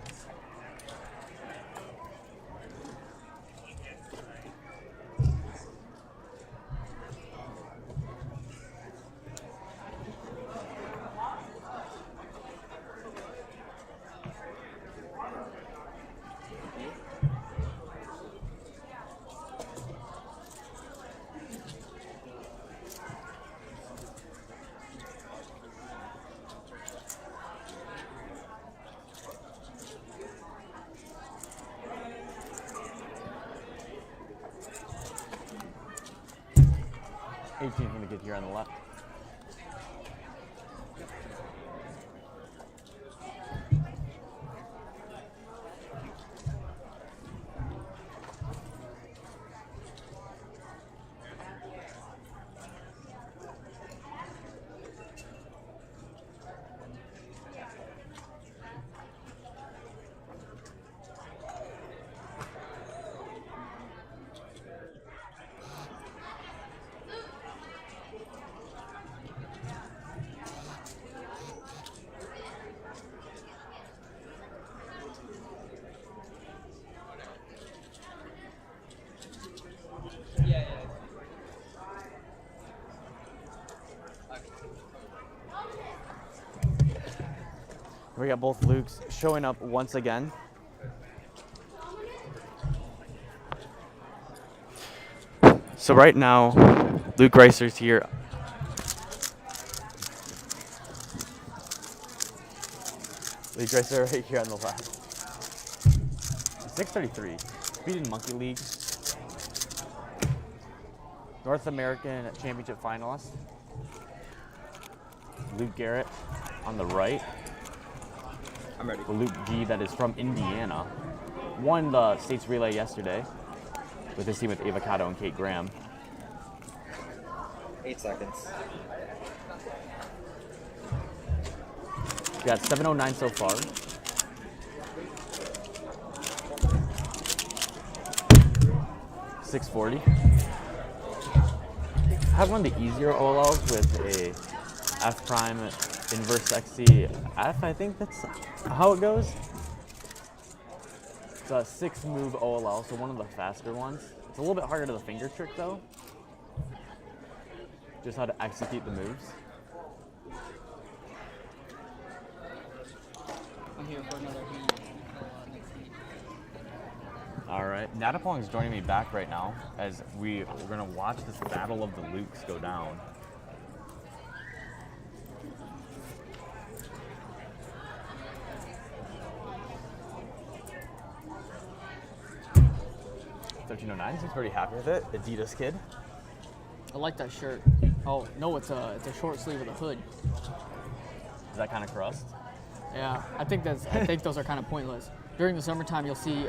Going to get here on the left. We got both Lukes showing up once again. So right now, Luke Reiser's here. Luke Reiser right here on the left. 6:33, beating Monkey League. North American Championship finalist. Luke Garrett on the right. I'm ready. The Luke G that is from Indiana. Won the States Relay yesterday with his team with Avocado and Kate Graham. 8 seconds. We got 7.09 so far. 640. I have one of the easier OLLs with a F prime inverse XC F. I think that's how it goes. It's a 6-move OLL, so one of the faster ones. It's a little bit harder to the finger trick though. Just how to execute the moves. I'm here for another heat. All right, Natapong is joining me back right now as we're gonna watch this battle of the Lukes go down. $13.09, he's pretty happy with it. Adidas kid. I like that shirt. Oh no, it's a short sleeve with a hood. Is that kind of crust? Yeah, I think those are kind of pointless. During the summertime, you'll see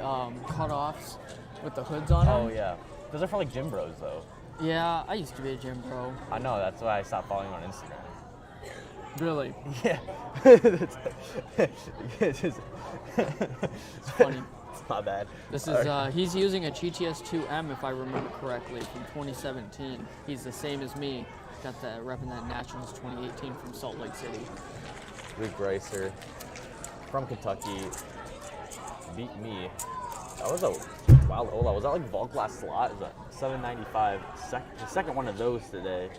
cutoffs with the hoods on them. Oh yeah, those are for like gym bros though. Yeah, I used to be a gym bro. I know, that's why I stopped following on Instagram. Really? Yeah. It's funny. It's not bad. This is he's using a GTS 2M if I remember correctly from 2017. He's the same as me. Got that repping that Nationals 2018 from Salt Lake City. Luke Reiser from Kentucky beat me. That was a wild Ola. Was that like vault glass slot? It was a 795. The second one of those today.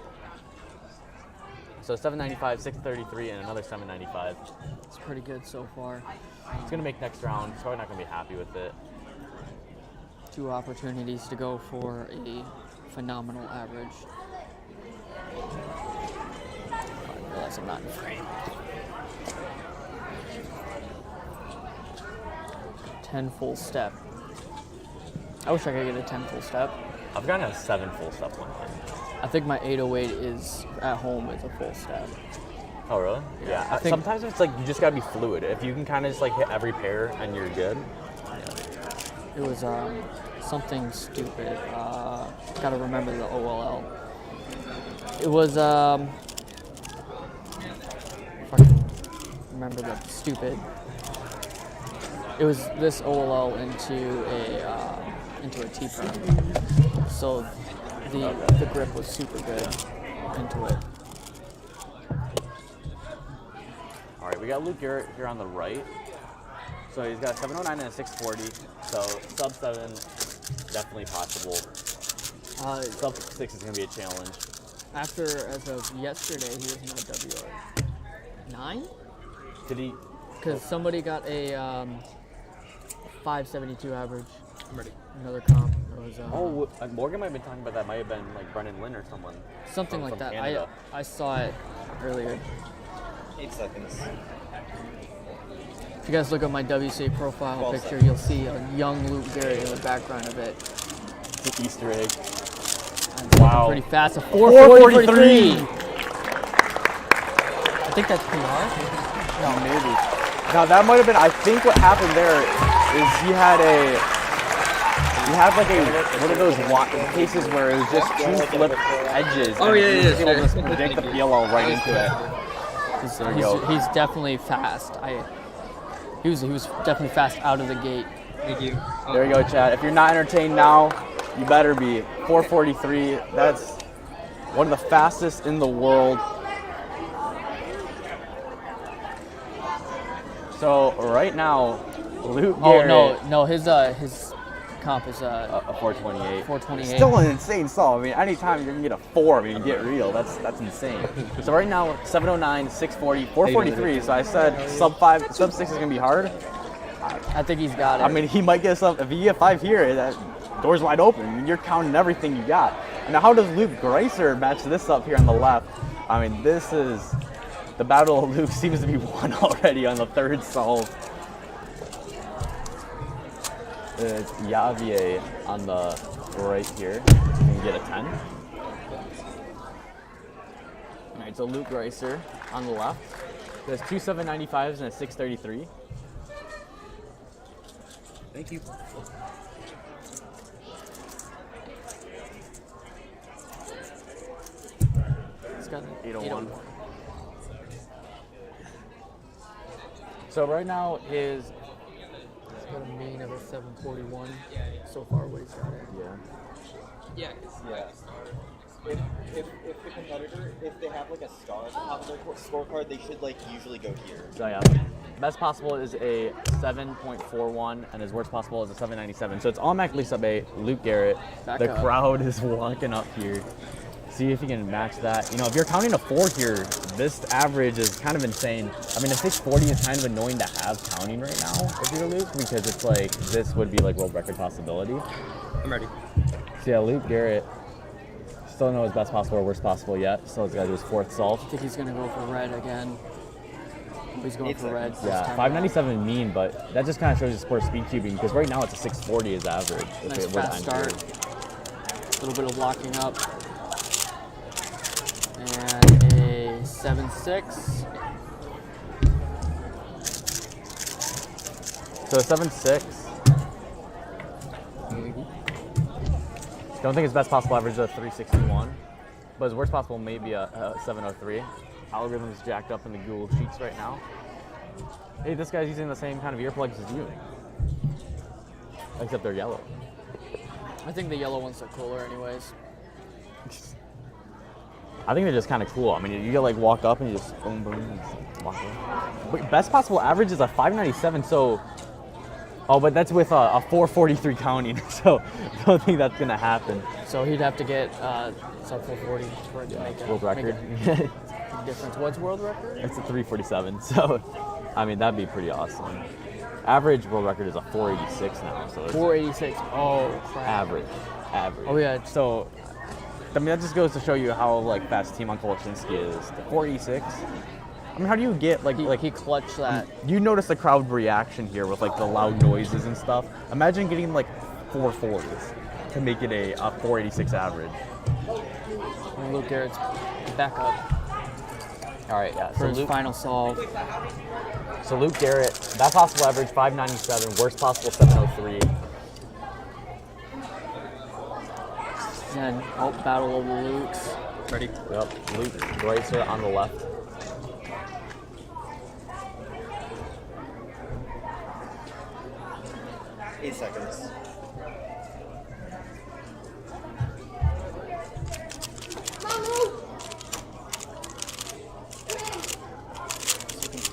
So 795, 633, and another 795. It's pretty good so far. He's gonna make next round. He's probably not gonna be happy with it. 2 opportunities to go for a phenomenal average. I realize I'm not in frame. 10 full step. I wish I could get a 10 full step. I've gotten a 7 full step one time. I think my 808 is at home is a full step. Oh really? Yeah. I think sometimes it's like you just gotta be fluid. If you can kind of just like hit every pair and you're good. It was something stupid. Gotta remember the OLL. It was if I can remember the stupid. It was this OLL into a T prime. So the grip was super good into it. All right, we got Luke Garrett here on the right. So he's got a 709 and a 640. So sub 7, definitely possible. Sub 6 is gonna be a challenge. As of yesterday, he was in a WR 9. Did he? Because somebody got a 572 average. I'm ready. Another comp. It was, Morgan might have been talking about that. Might have been like Brendan Lynn or someone. Something like that. Canada. I saw it earlier. 8 seconds. If you guys look at my WCA profile picture, you'll see a young Luke Garrett in the background of it. It's an Easter egg. Wow. Pretty fast. A 443. I think that's PR. No, maybe. Now that might have been. I think what happened there is he had like one of those cases where it was just 2 flip edges. Oh yeah, He was able to just predict the PLL right into it. He's definitely fast. He was definitely fast out of the gate. Thank you. There you go, Chad. If you're not entertained now, you better be. 443. That's one of the fastest in the world. So right now, Luke Garrett. Oh no, his comp is a 428. 428. Still an insane solve. I mean, anytime you're gonna get a 4, I mean, get real. That's insane. So right now, 709, 640, 443. So I said sub 6 is gonna be hard. I think he's got it. I mean, he might get some. If you get 5 here, that door's wide open. I mean, you're counting everything you got. Now, how does Luke Greiser match this up here on the left? I mean, this is the battle of Luke seems to be won already on the 3rd solve. It's Yavier on the right here. You can get a 10. All right, so Luke Greiser on the left. There's 2 795s and a 633. Thank you. He's got an 801. So right now he's got a mean of a 741 so far what he's got it. Yeah. Yeah. If the competitor, if they have like a star at the top of their scorecard, they should like usually go here. So yeah, best possible is a 7.41, and his worst possible is a 7.97. So it's automatically sub 8. Luke Garrett. The crowd is walking up here. See if you can match that. You know, if you're counting a 4 here, this average is kind of insane. I mean, a 640 is kind of annoying to have counting right now if you're Luke, because it's like this would be like world record possibility. I'm ready. So yeah, Luke Garrett. Still don't know his best possible or worst possible yet. Still has got to do his 4th solve. I think he's going to go for red again. He's going for red. Yeah, 597 mean, but that just kind of shows you sport speed cubing, because right now it's a 640 is average. Nice fast start. A little bit of locking up. And a 7.6. So 7.6. Don't think his best possible average is a 361, but his worst possible may be a 703. Algorithm's jacked up in the Google Sheets right now. Hey, this guy's using the same kind of earplugs as you, except they're yellow. I think the yellow ones are cooler anyways. I think they're just kind of cool. I mean, you get like walk up and you just boom, boom, and just walk away. But best possible average is a 597, so... Oh, but that's with a 443 counting, so I don't think that's going to happen. So he'd have to get sub 440 for it to make a world record. difference. What's world record? It's a 347, so I mean, that'd be pretty awesome. Average world record is a 486 now. So 486. Oh, crap. Average. Oh, yeah. So, I mean, that just goes to show you how like fast Timon Kolachinski is. 486. I mean, how do you get like he clutched that? You notice the crowd reaction here with like the loud noises and stuff. Imagine getting like 440s to make it a 486 average. And Luke Garrett's back up. All right, yeah. For his final solve. So Luke Garrett, that possible average 597, worst possible 703. And battle of the Lukes. Ready? Yep. Luke Greitzer on the left. Eight seconds.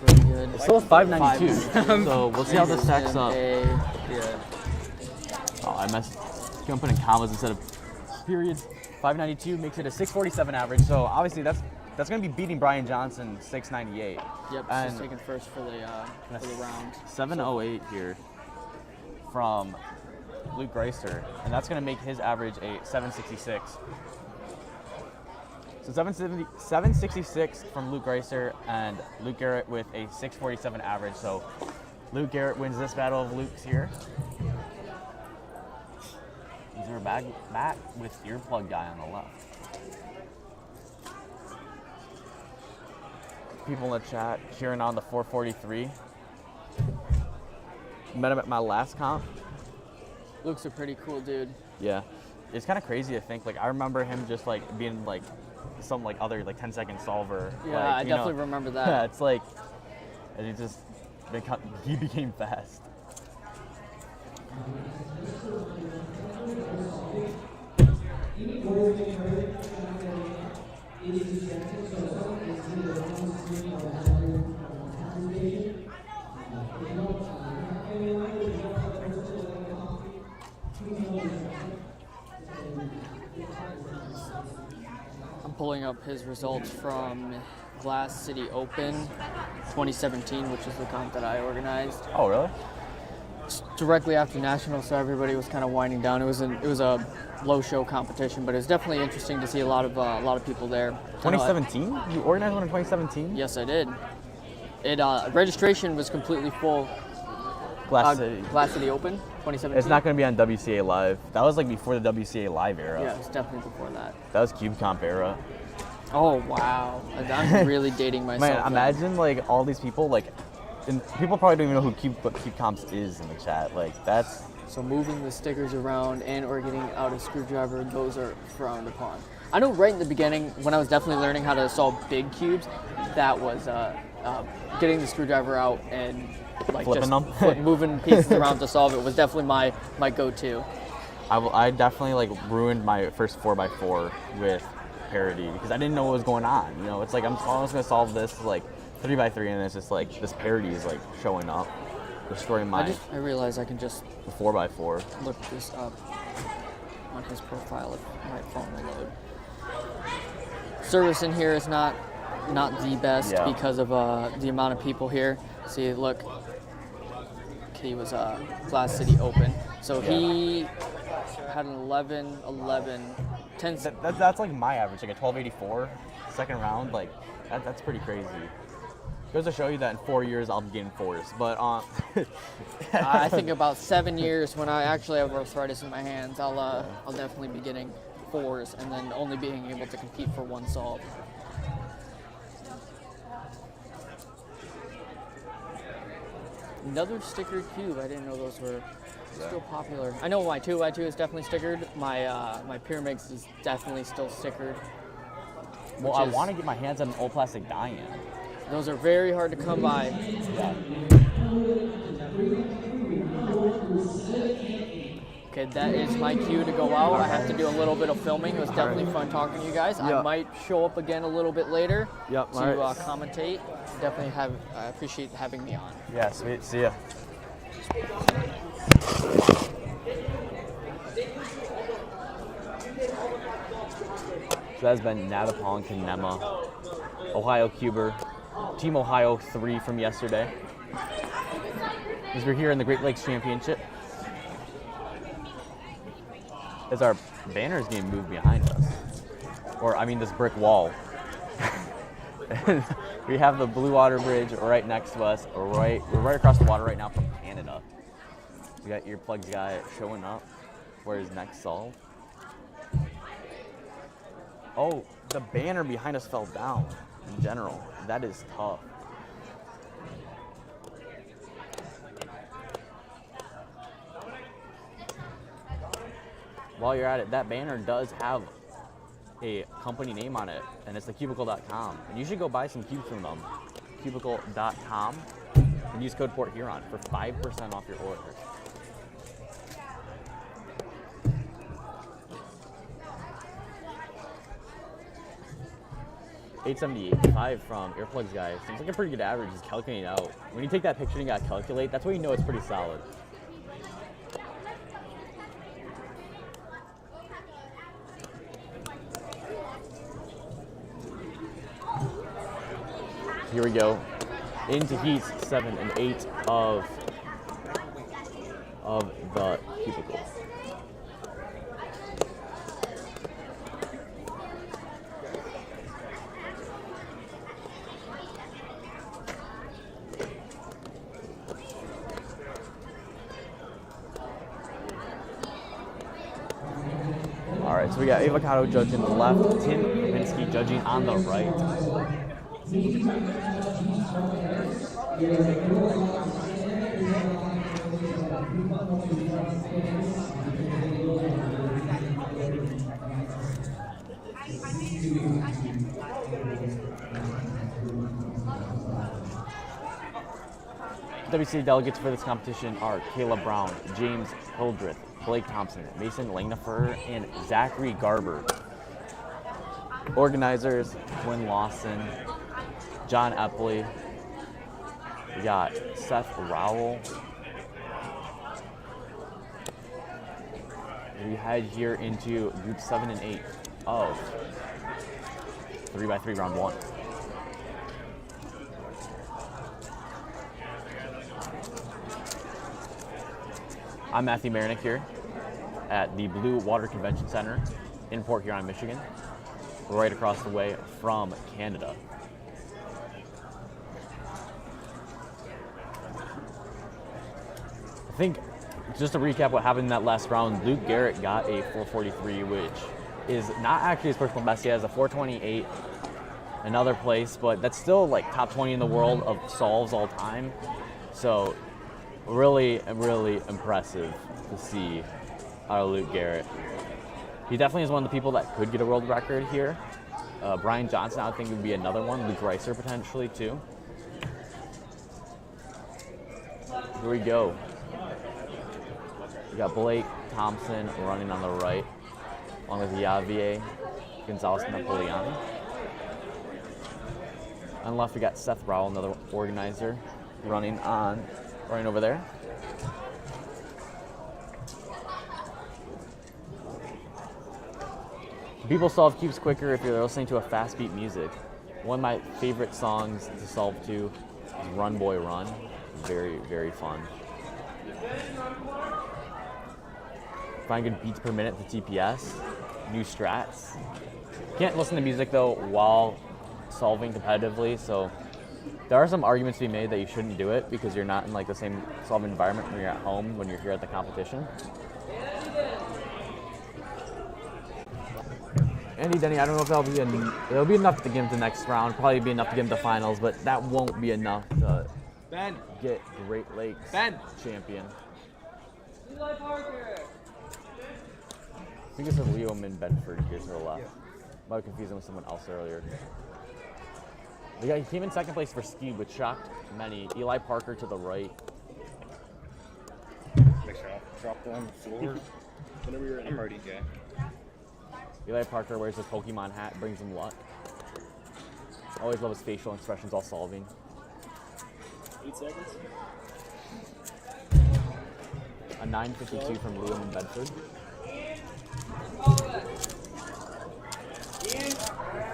Pretty good. It's still 592, so we'll see how this stacks up. Yeah. Oh, I messed. I'm putting commas instead of periods. 592 makes it a 647 average. So obviously that's going to be beating Brian Johnson 698. Yep. And He's taking first for the round. 708 here from Luke Greitzer, and that's going to make his average a 766. So 766 from Luke Greitzer and Luke Garrett with a 647 average. So Luke Garrett wins this battle of Luke's here. These are back with earplug guy on the left. People in the chat cheering on the 443. Met him at my last comp. Luke's a pretty cool dude. Yeah, it's kind of crazy to think. Like I remember him just like being like some like other like 10-second solver. Yeah, like, I definitely remember that. Yeah, it's like, and he became fast. I'm pulling up his results from Glass City Open 2017, which is the comp that I organized. Oh, really? Directly after Nationals, so everybody was kind of winding down. It was a low show competition, but it was definitely interesting to see a lot of people there. 2017? You organized one in 2017? Yes, I did. It registration was completely full. Glass City. Glass City Open 2017. It's not going to be on WCA Live. That was like before the WCA Live era. Yeah, it was definitely before that. That was CubeComp era. Oh wow! I'm really dating myself. Man, imagine like all these people like. And people probably don't even know what CubeComps is in the chat. Like that's so moving the stickers around and or getting out a screwdriver, those are frowned upon. I know right in the beginning when I was definitely learning how to solve big cubes, that was getting the screwdriver out and like flipping just them, moving pieces around to solve it was definitely my go-to. I definitely like ruined my first 4x4 with parody because I didn't know what was going on. You know, it's like I'm almost gonna solve this like 3x3, and it's just like this parody is like showing up, destroying my. I realize I can just 4x4. look this up on his profile if my phone will load. Service in here is not the best because of the amount of people here. See, look, he was Glass City Open, so he had an 10. That's like my average, like a 1284 second round. Like that's pretty crazy. Goes to show you that in 4 years I'll be getting 4s, but I think about 7 years when I actually have arthritis in my hands, I'll definitely be getting 4s and then only being able to compete for one solve. Another stickered cube. I didn't know those were still popular. I know my 2x2 is definitely stickered. My Pyramix is definitely still stickered. Well, I want to get my hands on an old plastic die-in. Those are very hard to come by. Yeah. Okay, that is my cue to go out. I have to do a little bit of filming. It was definitely fun talking to you guys. Yep. I might show up again a little bit later to commentate. Definitely I appreciate having me on. Yeah, sweet. See ya. So that's been Natapong Kanema, Ohio Cuber, Team Ohio 3 from yesterday. As we're here in the Great Lakes Championship, as our banner's getting moved behind us, or I mean this brick wall. We have the Blue Water Bridge right next to us. We're right across the water right now from Canada. We got Earplugs guy showing up for his next solve. Oh, the banner behind us fell down in general. That is tough. While you're at it, that banner does have a company name on it, and it's the cubicle.com. And you should go buy some cubes from them. Cubicle.com, and use code PORTHURON for 5% off your order. $878.5 from Earplugs guy. Seems like a pretty good average. He's calculating it out. When you take that picture and you gotta calculate, that's when you know it's pretty solid. Here we go into heats 7 and 8 of the cubicle. All right, so we got Avocado judging the left, Tim Kaminsky judging on the right. WCA delegates for this competition are Kayla Brown, James Hildreth, Blake Thompson, Mason Langnefer, and Zachary Garber. Organizers, Quinn Lawson, John Epley. We got Seth Rowell. We head here into group 7 and 8 of 3x3 round 1. I'm Matthew Marinick here at the Blue Water Convention Center in Port Huron, Michigan, right across the way from Canada. I think, just to recap what happened in that last round, Luke Garrett got a 443, which is not actually his personal best. He has a 428, another place, but that's still like top 20 in the world of solves all time. So really, really impressive to see out of Luke Garrett. He definitely is one of the people that could get a world record here. Brian Johnson, I think, would be another one. Luke Reiser, potentially, too. Here we go. We got Blake Thompson running on the right, along with Javier Gonzalez Napoleon. On the left, we got Seth Rowell, another organizer, running over there. People solve cubes quicker if you're listening to a fast beat music. One of my favorite songs to solve to is Run Boy Run. Very, very fun. Find good beats per minute to TPS. New strats. Can't listen to music though while solving competitively, so there are some arguments to be made that you shouldn't do it because you're not in like the same solving environment when you're at home, when you're here at the competition. Andy Denny, I don't know if it'll be enough to get him to the next round, probably be enough to get him to finals, but that won't be enough to get Great Lakes champion. I think it's Leo Min Bedford here to the left. Might have confused him with someone else earlier. He came in second place for ski, which shocked many. Eli Parker to the right. Make sure I drop on the floor. Whenever you're ready. I'm ready, okay. Eli Parker wears his Pokemon hat, brings him luck. Always love his facial expressions while solving. 8 seconds. A 9.52 from Leo Min Bedford.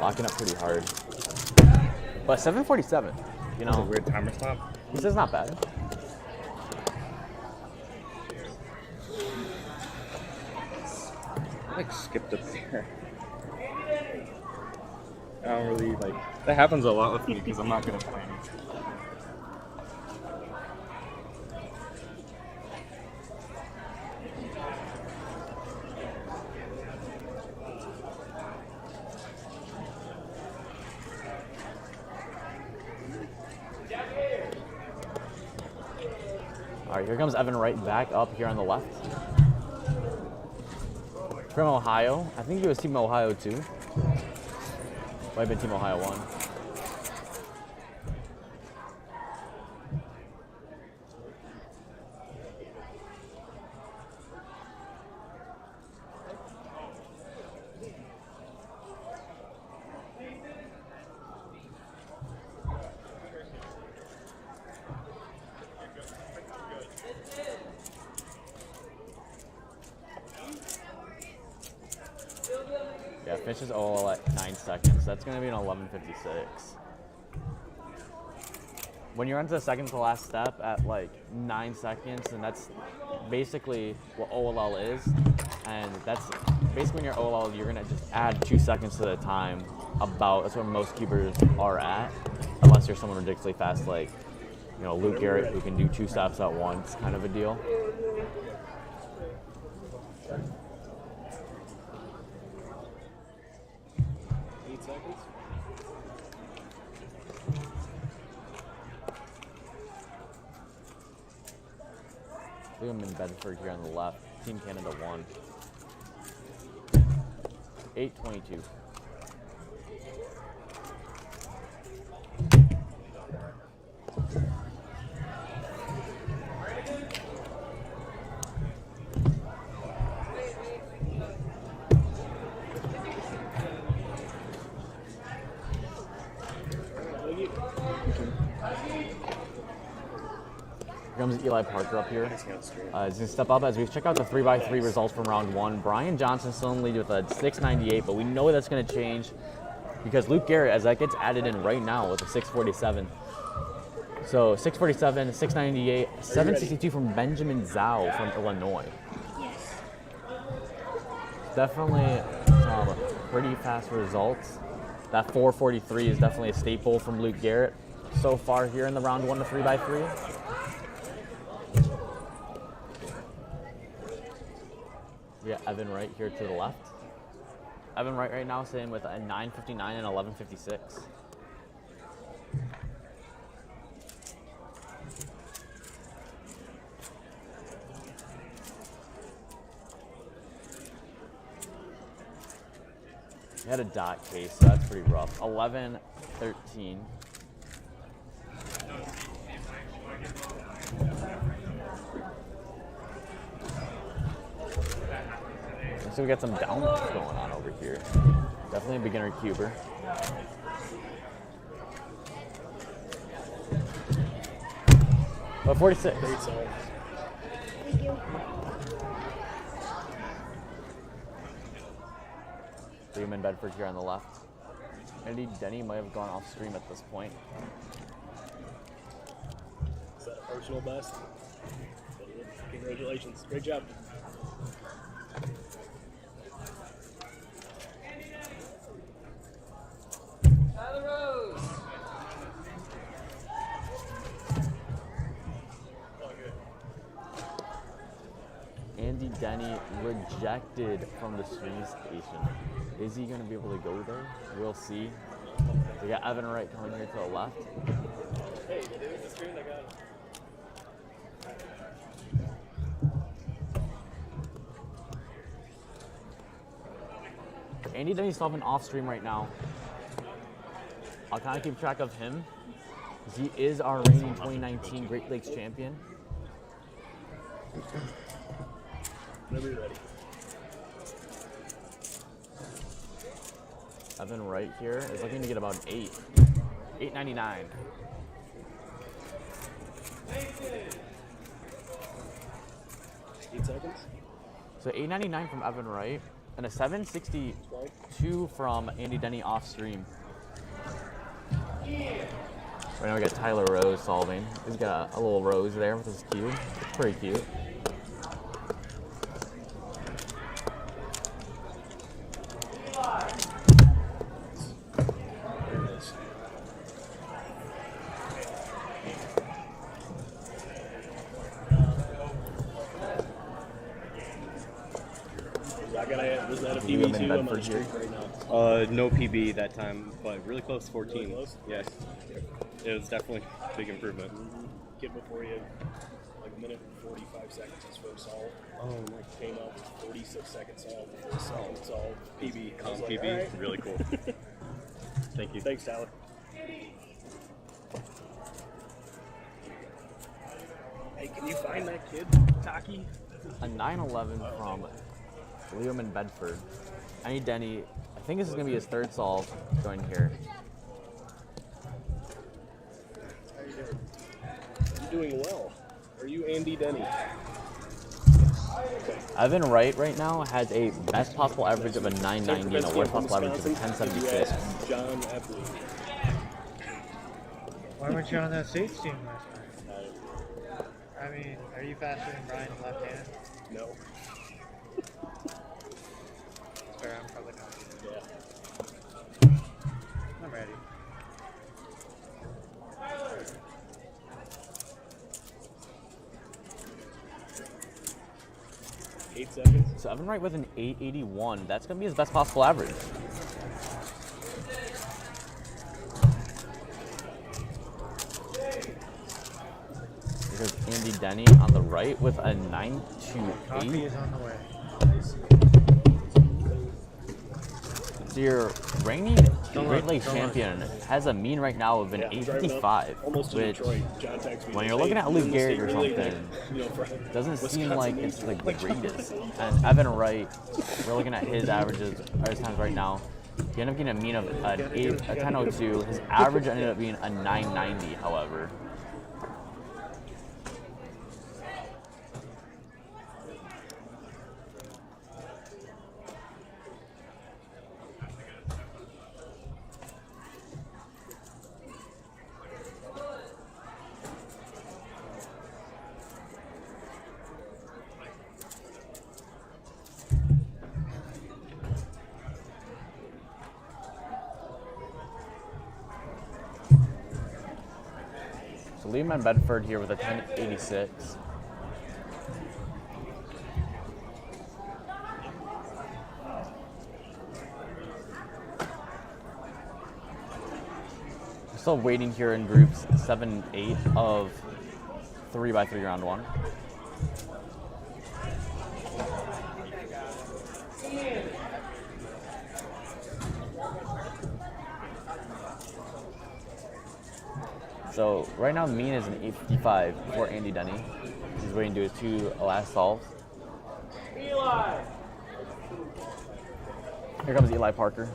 Locking up pretty hard. But 7:47, you know. That's a weird timer stop. He says not bad. I like skipped up there. I don't really like. That happens a lot with me because I'm not good at playing. All right, here comes Evan Wright back up here on the left. From Ohio. I think he was Team Ohio too. Might have been Team Ohio 1. Yeah, finishes OL at 9 seconds. That's going to be an 11:56. When you're onto the second to last step at like 9 seconds, and that's basically what OLL is. And that's basically when you're OLL, you're going to just add 2 seconds to the time. That's where most cubers are at, unless you're someone ridiculously fast like, you know, Luke Garrett, who can do 2 steps at once, kind of a deal. Liam in Bedford here on the left. Team Canada 1. 8:22. Here comes Eli Parker up here. He's going to step up as we check out the 3x3 results from round 1. Brian Johnson still in the lead with a 6.98, but we know that's going to change because Luke Garrett, as that gets added in right now with a 6.47. So 6.47, 6.98, 7.62 from Benjamin Zhao from Illinois. Definitely pretty fast results. That 4.43 is definitely a staple from Luke Garrett so far here in the round 1 to 3x3. We got Evan Wright here to the left. Evan Wright right now sitting with a 9.59 and 11.56. He had a dot case, so that's pretty rough. 11.13. So we got some downlifts going on over here. Definitely a beginner cuber. But 46. Thank you. Liam and Bedford here on the left. Andy Denny might have gone off stream at this point. Is that a personal best? Congratulations. Great job. Andy Denny rejected from the stream station. Is he going to be able to go there? We'll see. We got Evan Wright coming here to the left. Hey, there's the screen I got. Andy Denny's stopping off stream right now. I'll kind of keep track of him. He is our reigning 2019 Great Lakes champion. Whenever you're ready. Evan Wright here is looking to get about an 8. 8.99. 8 seconds. So 8.99 from Evan Wright and a 7.62 from Andy Denny off stream. Right now we got Tyler Rose solving. He's got a little rose there with his cube. It's pretty cute. Was that a PB too? I'm on the streak right now. No PB that time, but really close, 14. Really close? Yes. It was definitely a big improvement. Kid before you, like a minute and 45 seconds his first solve. Oh my. Came out with 46 seconds solve. Solve PB. Comp like, PB, right. really cool. Thank you. Thanks, Tyler. Hey, can you find that kid, Taki? A 9.11 from Liam and Bedford. Andy Denny, I think this is going to be his third solve going here. How you doing? You're doing well. Are you Andy Denny? Okay. Evan Wright right now has a best possible average of a 990 and a worst possible average of a 1076. John Epley. Why weren't you on that States team last time? I mean, are you faster than Brian left hand? No. Fair, I'm probably not. Yeah. I'm ready. Eight seconds. So Evan Wright with an 881. That's going to be his best possible average. There's Andy Denny on the right with a 928. Coffee is on the way. So your reigning Great Lakes champion has a mean right now of an 855, which when you're looking at Luke Garrett or something, doesn't seem like it's the greatest. And Evan Wright, we're looking at his averages, or his times right now. He ended up getting a mean of a 1002. His average ended up being a 990, however. Liam and Bedford here with a 1086. We're still waiting here in groups 7 and 8 of 3x3 round 1. So right now the mean is an 855 for Andy Denny. He's waiting to do his 2 last solves. Eli! Here comes Eli Parker.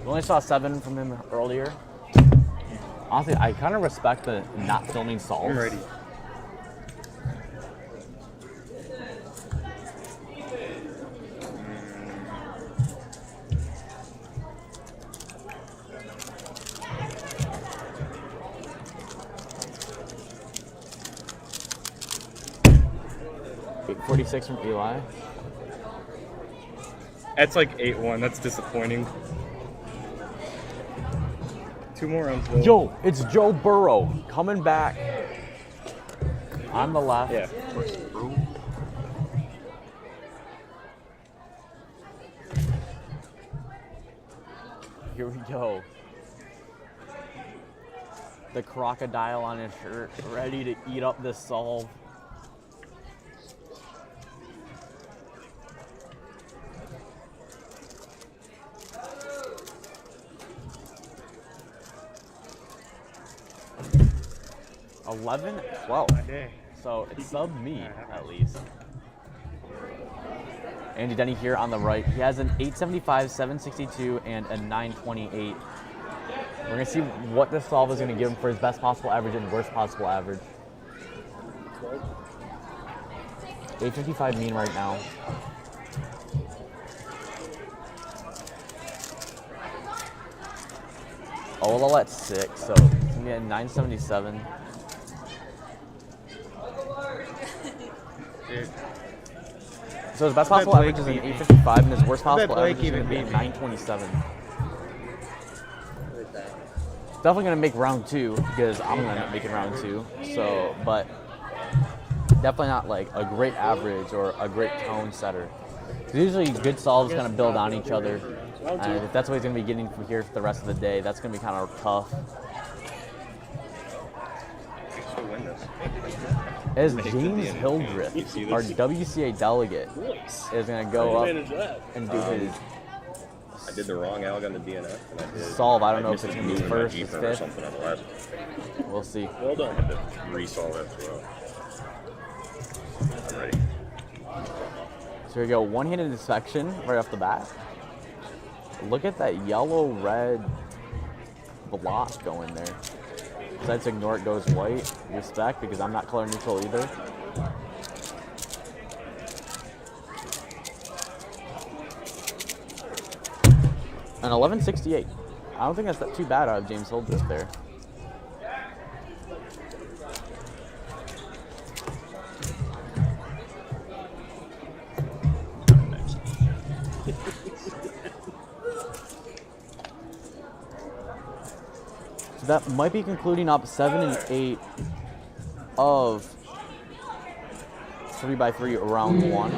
We only saw 7 from him earlier. Honestly, I kind of respect the not filming solves. I'm ready. .46 from Eli. That's like 8-1. That's disappointing. 2 more rounds. Though. Yo, it's Joe Burrow coming back on the left. Yeah. Here we go. The crocodile on his shirt, ready to eat up this solve. $11-12. So it's sub me at least. Andy Denny here on the right. He has an 875, 762, and a 928. We're gonna see what this solve is gonna give him for his best possible average and worst possible average. 855 mean right now. Oh, well, at 6, so it's gonna be at 977. So his best possible average is an 855, and his worst possible average is going to be 927. Definitely going to make round 2 because I'm going to end up making round 2. So, but definitely not like a great average or a great tone setter. Usually good solves kind of build on each other, and if that's what he's going to be getting from here for the rest of the day, that's going to be kind of tough. As James Hildreth, our WCA delegate, is going to go up and do his I did the wrong alg on the DNF. And I did, solve. I don't know if it's going to be first or or something fifth. on the last one. We'll see. Well done. I had to resolve that as well. I'm ready. So here we go, one-handed inspection right off the bat. Look at that yellow-red block going there. Decided to ignore it, goes white. Respect, because I'm not color neutral either. An 1168. I don't think that's too bad out of James Hildreth there. So that might be concluding up 7 and 8 of 3x3 round 1.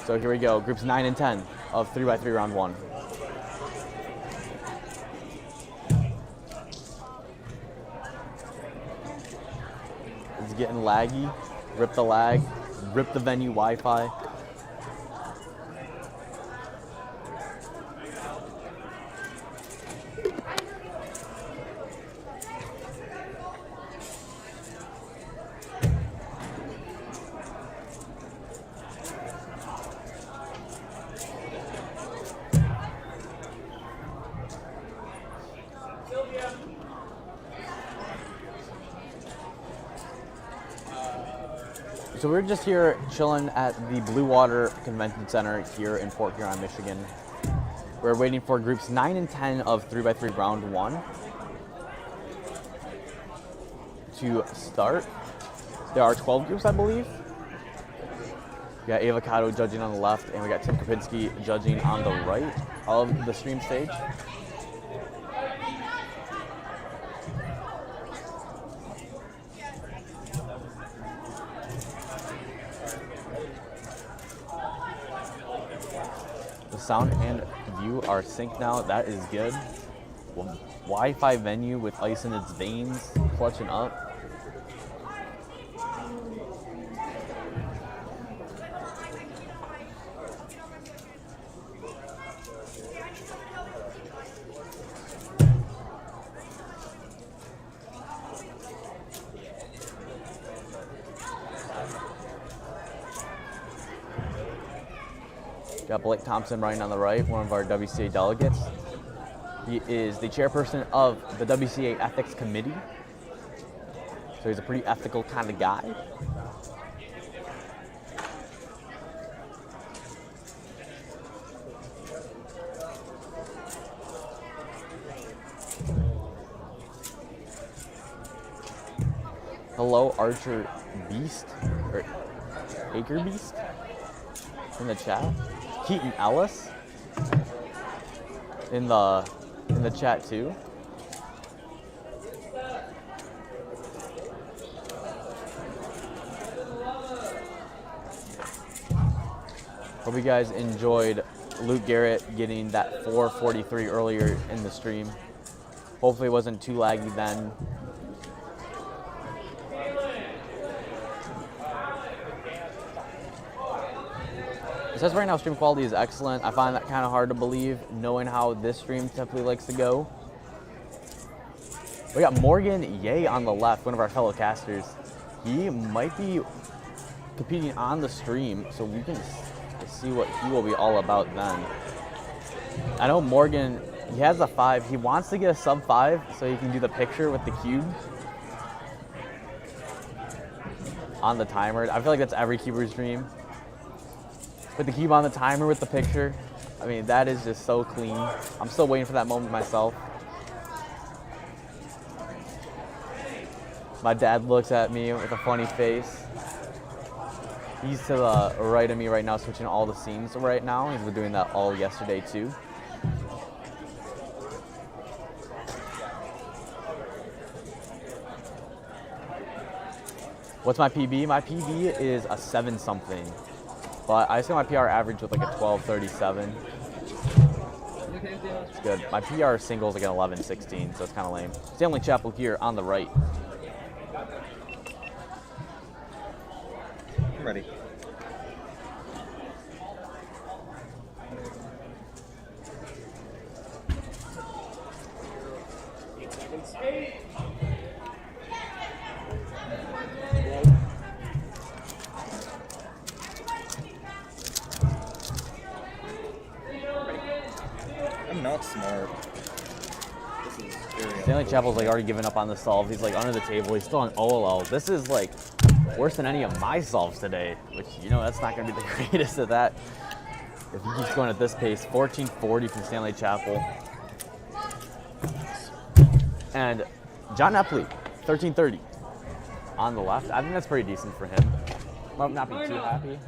So here we go, groups 9 and 10 of 3x3 round 1. It's getting laggy. Rip the lag, rip the venue Wi-Fi. So we're just here chilling at the Blue Water Convention Center here in Port Huron, Michigan. We're waiting for groups 9 and 10 of 3x3 round 1 to start. There are 12 groups, I believe. We got Avocado judging on the left, and we got Tim Kopinski judging on the right of the stream stage. Sound and view are synced now. That is good. Wi-Fi venue with ice in its veins, clutching up. Got Blake Thompson running on the right, one of our WCA delegates. He is the chairperson of the WCA Ethics Committee. So he's a pretty ethical kind of guy. Hello, Archer Beast, or Acre Beast in the chat. Keaton Ellis in the chat too. Hope you guys enjoyed Luke Garrett getting that 443 earlier in the stream. Hopefully it wasn't too laggy then. It says right now stream quality is excellent. I find that kind of hard to believe, knowing how this stream typically likes to go. We got Morgan Ye on the left, one of our fellow casters. He might be competing on the stream, so we can see what he will be all about then. I know Morgan, he has a 5. He wants to get a sub 5 so he can do the picture with the cube on the timer. I feel like that's every cuber's dream. With the cube on the timer with the picture. I mean, that is just so clean. I'm still waiting for that moment myself. My dad looks at me with a funny face. He's to the right of me right now, switching all the scenes right now. He's been doing that all yesterday too. What's my PB? My PB is a 7 something. But I just got my PR average with like a 12:37. It's good. My PR single is like an 11:16, so it's kind of lame. Stanley Chapel here on the right. I'm ready. I'm not smart. This is very Stanley Chapel's like already given up on the solve. He's like under the table. He's still on OLL. This is like worse than any of my solves today, which, you know, that's not going to be the greatest of that. If he keeps going at this pace, 1440 from Stanley Chapel. And John Epley, 1330 on the left. I think that's pretty decent for him. Might not be too happy.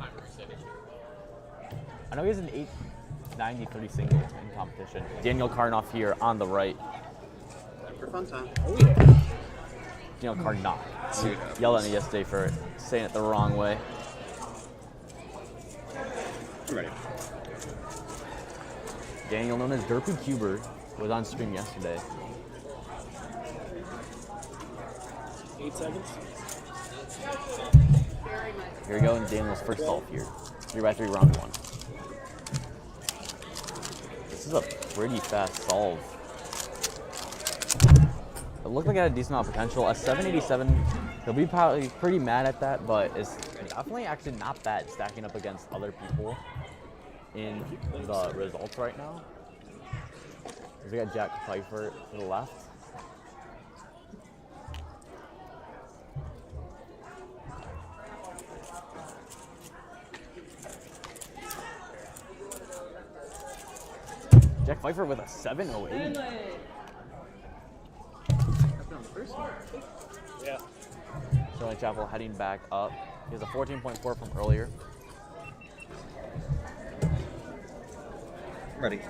I know he has an 890 single in competition. Daniel Karnoff here on the right. For fun time. Oh yeah. Daniel Karnoff. Yelled at me yesterday for saying it the wrong way. I'm ready. Daniel, known as Derpy Cuber, was on stream yesterday. 8 seconds. Here we go in Daniel's first solve here. 3x3 round 1. This is a pretty fast solve. It looked like it had a decent amount of potential. A 787, he'll be probably pretty mad at that, but it's definitely actually not bad stacking up against other people in the results right now. We got Jack Pfeiffer to the left. Jack Pfeiffer with a 708. Yeah. Sterling Chapel heading back up. He has a 14.4 from earlier. Ready.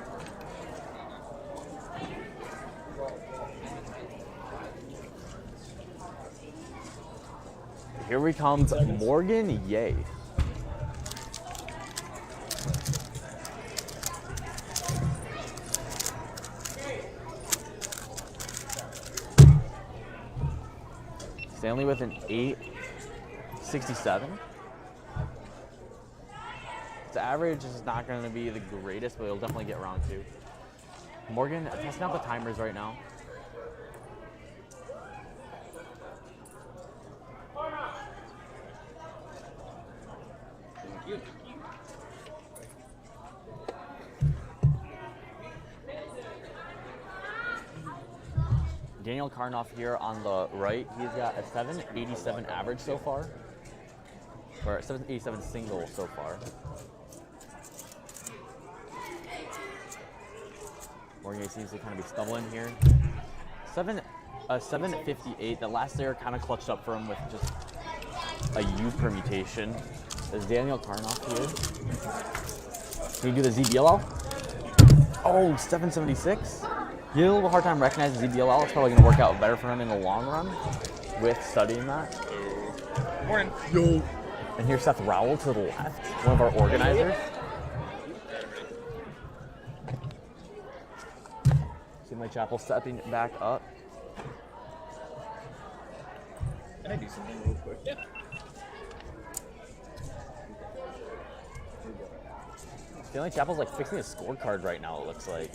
Here comes Morgan Ye. Stanley with an 867. His average is not going to be the greatest, but he'll definitely get round 2. Morgan testing out the timers right now. Daniel Karnoff here on the right. He's got a 787 average so far, or a 787 single so far. Morgan seems to kind of be stumbling here. 758. The last layer kind of clutched up for him with just a U permutation. There's Daniel Karnoff here. Can you do the ZBLL? Oh, 776. He had a little hard time recognizing ZBLL. It's probably going to work out better for him in the long run with studying that. Morning. Yo. And here's Seth Rowell to the left, one of our organizers. Stanley Chapel stepping back up. Can I do something real quick? Yeah. Stanley Chapel's like fixing his scorecard right now, it looks like.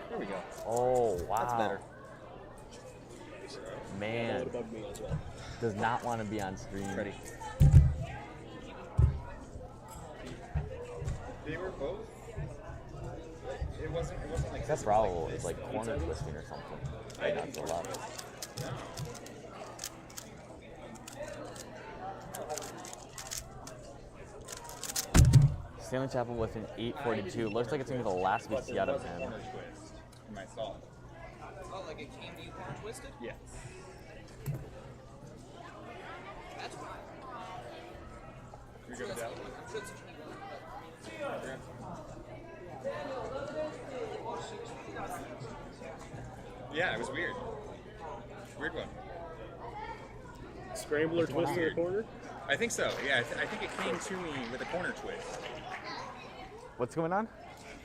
There we go. Oh, wow. That's better. Man. Does not want to be on screen. Ready. They were both. It wasn't like. Seth Rowell is like corner twisting or something. Right now to the left. Stanley Chapel with an 842. Looks like it's going to be the last we see out of him. Oh, like it came to you corner twisted? Yes. That's right. You're good with that? Yeah, it was weird. Weird one. Scrambler twist in the corner? I think so. Yeah, I think it came to me with a corner twist. What's going on? It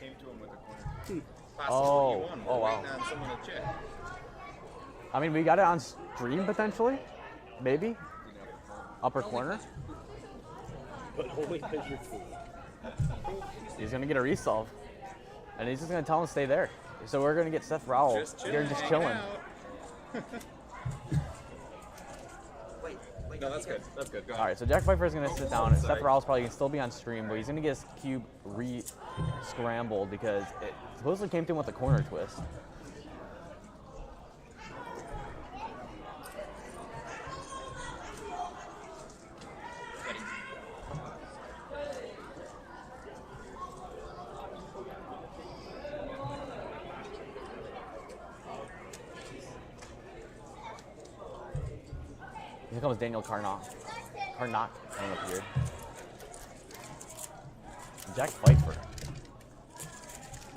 came to him with a corner. Oh, Possibly oh wow. waiting on someone to check. I mean, we got it on stream potentially, maybe. Upper corner. But only because you're cool. He's gonna get a resolve, and he's just gonna tell him to stay there. So we're gonna get Seth Rowell here just chilling. No, that's good. That's good. Go ahead. All right, so Jack Pfeiffer is gonna sit down. And Seth Rowell's probably gonna still be on stream, but he's gonna get his cube re-scrambled because it supposedly came to him with a corner twist. Here comes Daniel Karnock coming up here. Jack Pfeiffer.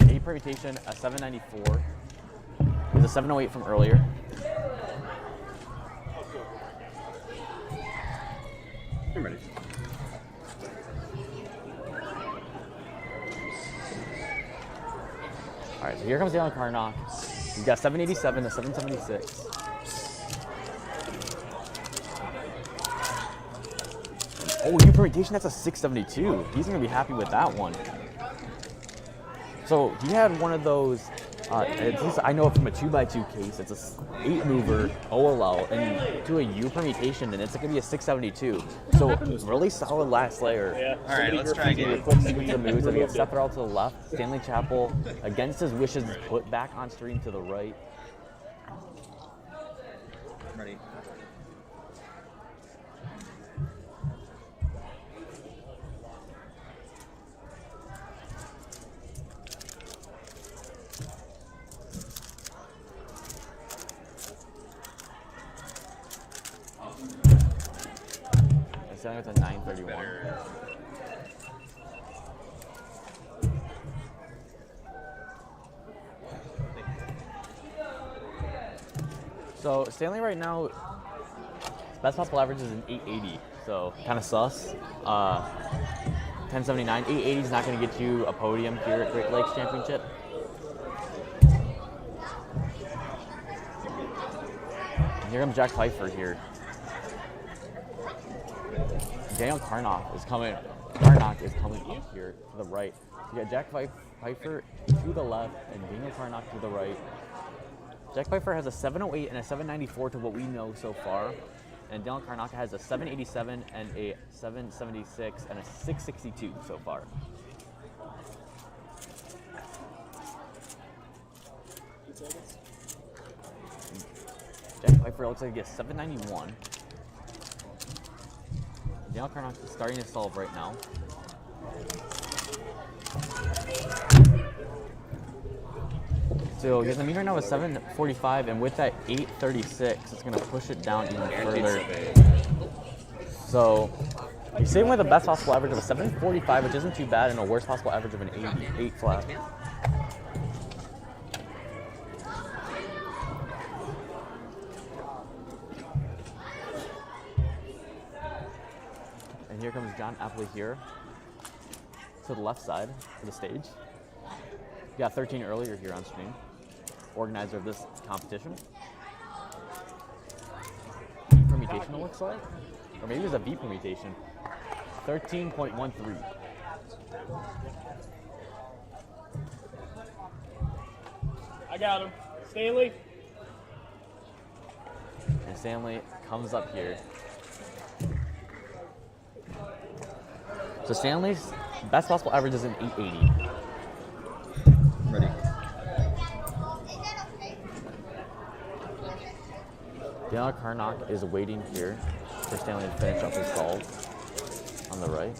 A permutation, a 794. There's a 708 from earlier. I'm ready. All right, so here comes Daniel Karnock. He's got 787 to 776. Oh, U permutation, that's a 672. He's gonna be happy with that one. So he had one of those, at least I know it from a 2x2 case, it's a 8-mover OLL and to a U permutation, and it's gonna be a 672. So really solid last layer. Yeah. All right, let's try again. Quick sequence of moves. We got Seth Rowell to the left, Stanley Chapel against his wishes is put back on stream to the right. Ready. Starting with a 931. So Stanley right now, his best possible average is an 880, so kind of sus. 1079, 880 is not going to get you a podium here at Great Lakes Championship. And here comes Jack Pfeiffer here. Daniel Karnock is coming up here to the right. You got Jack Pfeiffer to the left and Daniel Karnock to the right. Jack Pfeiffer has a 708 and a 794 to what we know so far. And Daniel Karnock has a 787 and a 776 and a 662 so far. Pfeiffer looks like he gets 791. Daniel Karnock is starting to solve right now. So he has a mean right now with 745, and with that 836, it's going to push it down even further. So he's sitting with the best possible average of a 745, which isn't too bad, and a worst possible average of an 8 flat. And here comes John Appley here to the left side of the stage. He got 13 earlier here on stream. Organizer of this competition. Permutation, it looks like. Or maybe it was a V permutation. 13.13. I got him. Stanley. And Stanley comes up here. So Stanley's best possible average is an 880. Ready. Daniel Karnock is waiting here for Stanley to finish up his solve on the right.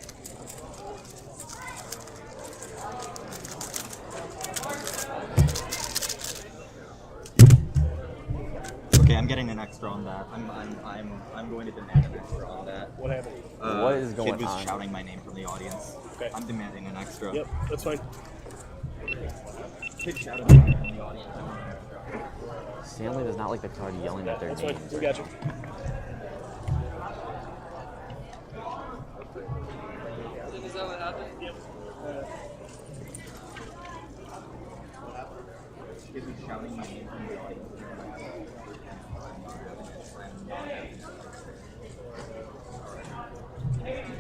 Okay, I'm getting an extra on that. I'm going to demand an extra on that. What happened? What is going Kid was on? shouting my name from the audience. Okay. I'm demanding an extra. Yep, that's fine. Kid shouted my name from the audience. I want an extra. Stanley does not like the crowd yelling at their That's names. fine. We got you. Is that what happened? Yep. Kid was shouting my name from the audience.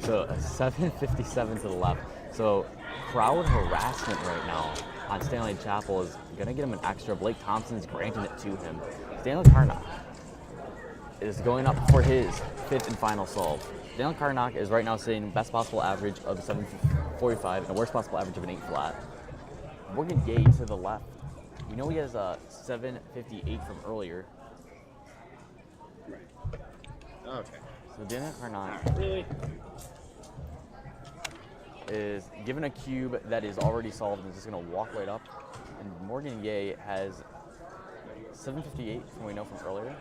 So a 757 to the left. So crowd harassment right now on Stanley Chapel is gonna get him an extra. Blake Thompson is granting it to him. Daniel Karnock is going up for his 5th and final solve. Daniel Karnock is right now sitting best possible average of 745 and a worst possible average of an 8 flat. Morgan Gay to the left. We know he has a 758 from earlier. Okay. So Daniel Karnock Really? is given a cube that is already solved and is just going to walk right up. And Morgan Ye has 758 from what we know from earlier.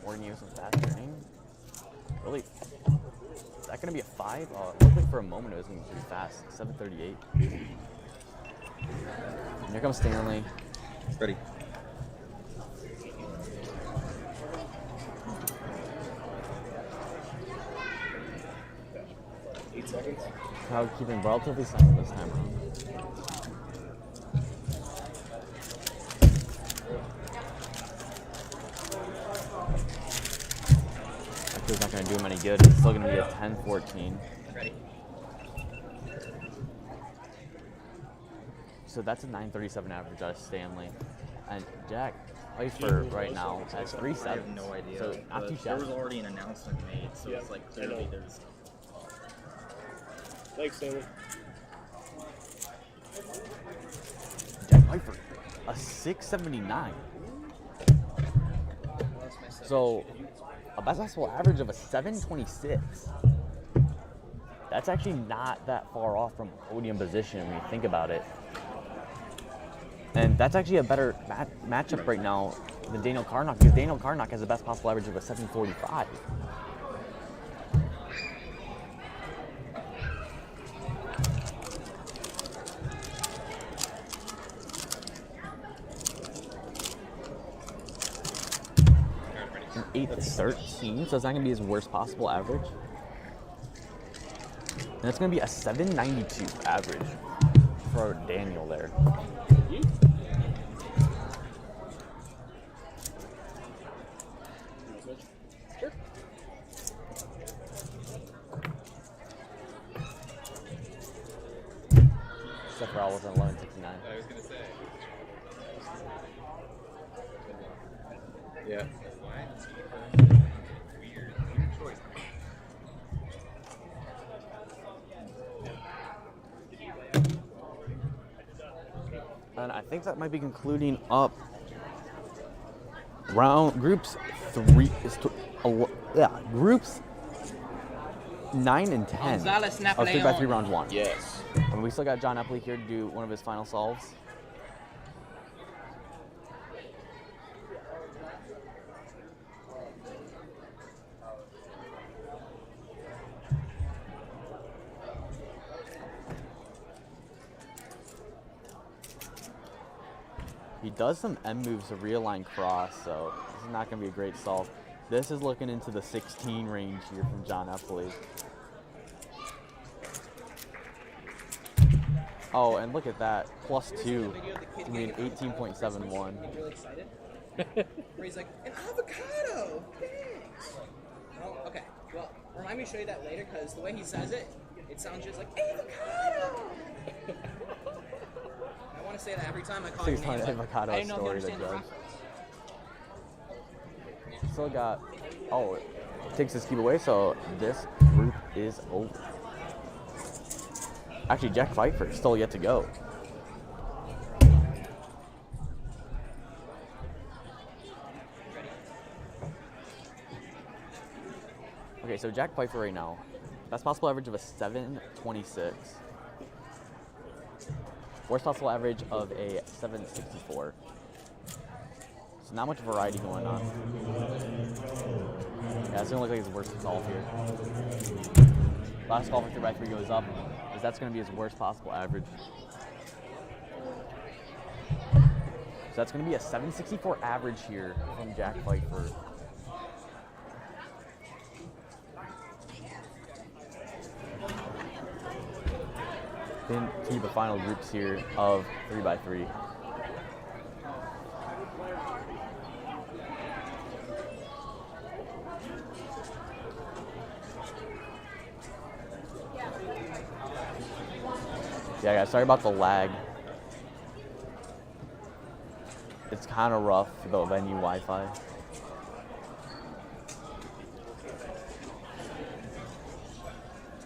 Morgan Ye with some fast turning. Really, is that going to be a 5? It looked like for a moment it was going to be pretty fast. 738. And here comes Stanley. Ready. Crowd keeping relatively silent this time around. That kid's not going to do him any good. It's still going to be a 10-14. Ready. So that's a 937 average out of Stanley. And Jack Pfeiffer right now has 3 I have no idea. So not but too there shabby. was already an announcement made, so Yeah, it's like I know. clearly there's. Thanks, Stanley. Jack Pfeiffer, a 679. So a best possible average of a 726. That's actually not that far off from podium position when you think about it. And that's actually a better matchup right now than Daniel Karnock, because Daniel Karnock has the best possible average of a 745. An 813, so it's not going to be his worst possible average. And it's going to be a 792 average for Daniel there. Sure. Except for I was on 1169. I was gonna say. Yeah. Weird choice. And I think that might be concluding up groups 9 and 10 of 3x3 round 1. Yes. And we still got John Epley here to do one of his final solves. He does some M moves to realign cross, so this is not going to be a great solve. This is looking into the 16 range here from John Epley. Oh, and look at that, +2. I mean, 18.71. Really excited. Where he's like, an avocado! Thanks! Oh, okay. Well, remind me to show you that later, because the way he says it, it sounds just like, avocado! I want to say that every time I call him names. Avocado I didn't know if you story to understand the judge. reference. Still got, oh, it takes his cube away, so this group is over. Actually, Jack Pfeiffer is still yet to go. Okay, so Jack Pfeiffer right now, best possible average of a 726. Worst possible average of a 764. So not much variety going on. Yeah, it's gonna look like his worst solve here. Last call for 3x3 goes up, because that's gonna be his worst possible average. So that's gonna be a 764 average here from Jack Pfeiffer. Into the final groups here of 3x3. Yeah, guys, sorry about the lag. It's kind of rough for the venue Wi-Fi.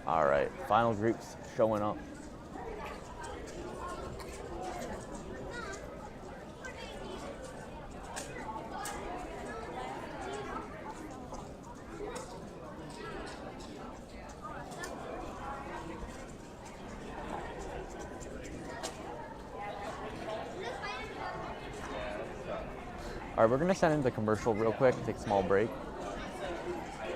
All right, final groups showing up. All right, we're gonna send in the commercial real quick, take a small break.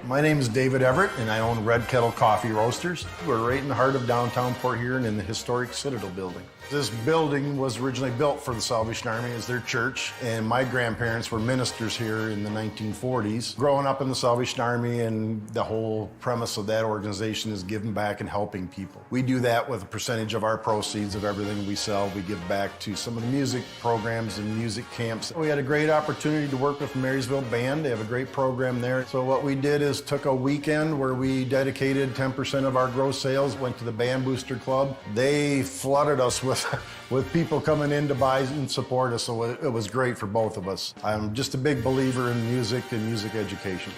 My name is David Everett, and I own Red Kettle Coffee Roasters. We're right in the heart of downtown Port Huron in the historic Citadel building. This building was originally built for the Salvation Army as their church, and my grandparents were ministers here in the 1940s. Growing up in the Salvation Army, and the whole premise of that organization is giving back and helping people. We do that with a percentage of our proceeds of everything we sell. We give back to some of the music programs and music camps. We had a great opportunity to work with Marysville Band. They have a great program there. So what we did is took a weekend where we dedicated 10% of our gross sales, went to the Band Booster Club. They flooded us with people coming in to buy and support us, so it was great for both of us. I'm just a big believer in music and music education.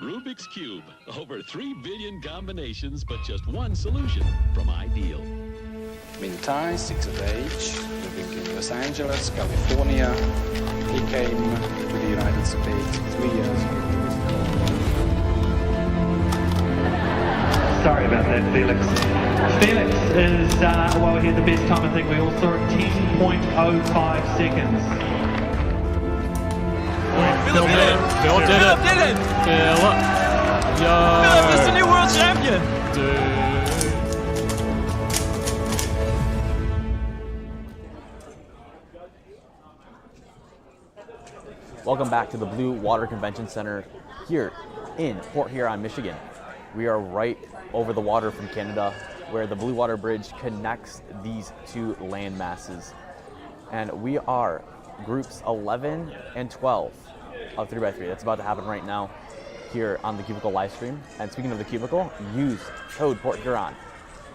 Rubik's Cube. Over 3 billion combinations, but just one solution from Ideal. Mintai, 6 of age, living in Los Angeles, California. He came to the United States 3 years ago. Sorry about that, Felix. Felix is, well, he had the best time I think we all saw at 10.05 seconds. Phil did it! Phil did it! Philip! Yo! Philip is the new world champion! Dude. Welcome back to the Blue Water Convention Center here in Port Huron, Michigan. We are right over the water from Canada, where the Blue Water Bridge connects these two land masses. And we are groups 11 and 12 of 3x3. That's about to happen right now here on the Cubicle live stream. And speaking of the Cubicle, use code Port Huron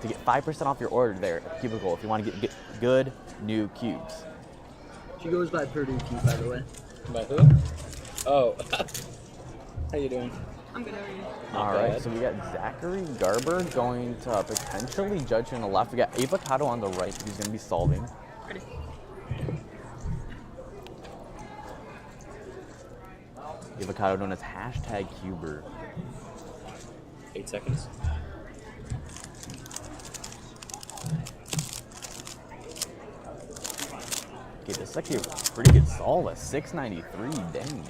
to get 5% off your order there at the Cubicle if you want to get good new cubes. She goes by Purdue Cube, by the way. By who? Oh. How you doing? I'm good. How are you? All right, so we got Zachary Garber going to potentially judge on the left. We got Avocado on the right. He's going to be solving. Ready. Avocado known as #Cuber. 8 seconds. Okay, this is actually a pretty good solve. A 693, dang.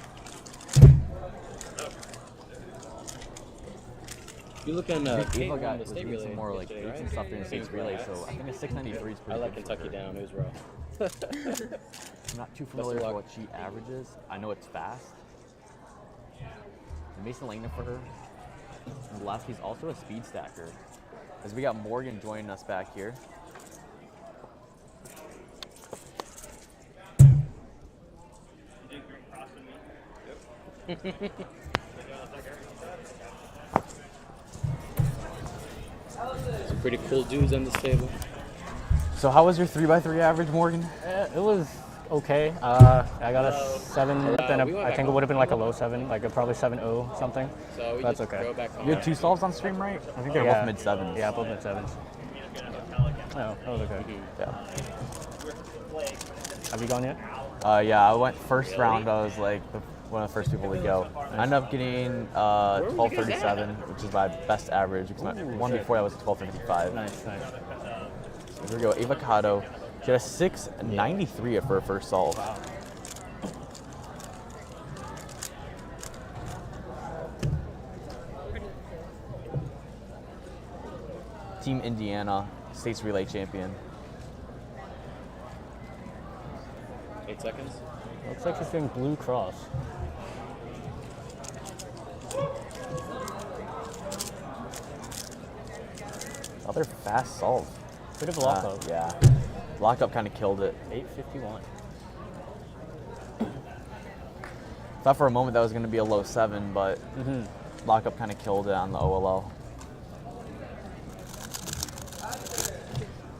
You look on Ava Kate got the state relay some more like yesterday, dates and right? stuff during the states relay, so I think a 693 is I pretty let good. Kentucky down. It was rough. I'm not too familiar with what she averages. I know it's fast. And Mason Langnefer, on the left, he's also a speed stacker. As we got Morgan joining us back here. Some pretty cool dudes on this table. So how was your 3x3 average, Morgan? It was okay. I got a 7, then I think it would have been like a low 7, like probably 7.0 something. So we That's just okay. go back home. You had 2 solves on stream, right? I think they're both mid-7s. Yeah, both mid-7s. Oh, that was okay. Yeah. Have you gone yet? Yeah, I went first round. I was like one of the first people to go. I ended up getting 1237, which is my best average. Because my one before that was 1255. Nice, nice. So here we go, Avocado. She had a 693 for her first solve. Wow. Team Indiana, States Relay Champion. 8 seconds. Looks like she's doing Blue Cross. Other fast solve. Bit of a lockup. Yeah. Lockup kind of killed it. 851. Thought for a moment that was going to be a low 7, but lockup kind of killed it on the OLL.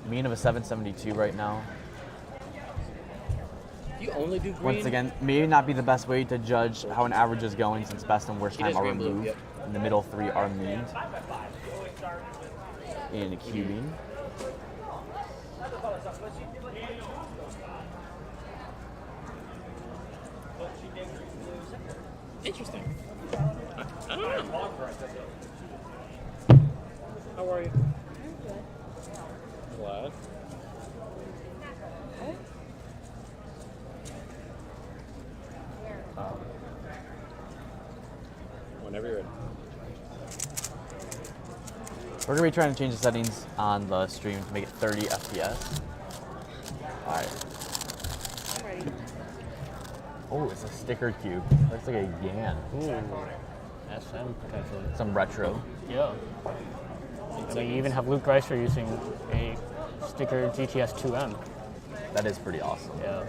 Mean of a 772 right now. You only do green? Once again, may not be the best way to judge how an average is going since best and worst It time is are green blue, removed. yep. And the middle 3 are meaned. In cubing. Interesting. I don't know. How are you? Glad. Whenever you're ready. We're going to be trying to change the settings on the stream to make it 30 FPS. Alright. I'm ready. Oh, it's a sticker cube. Looks like a Yan. Ooh. SM potentially. Some retro. Yeah. And we even have Luke Reiser using a sticker GTS 2M. That is pretty awesome. Yeah.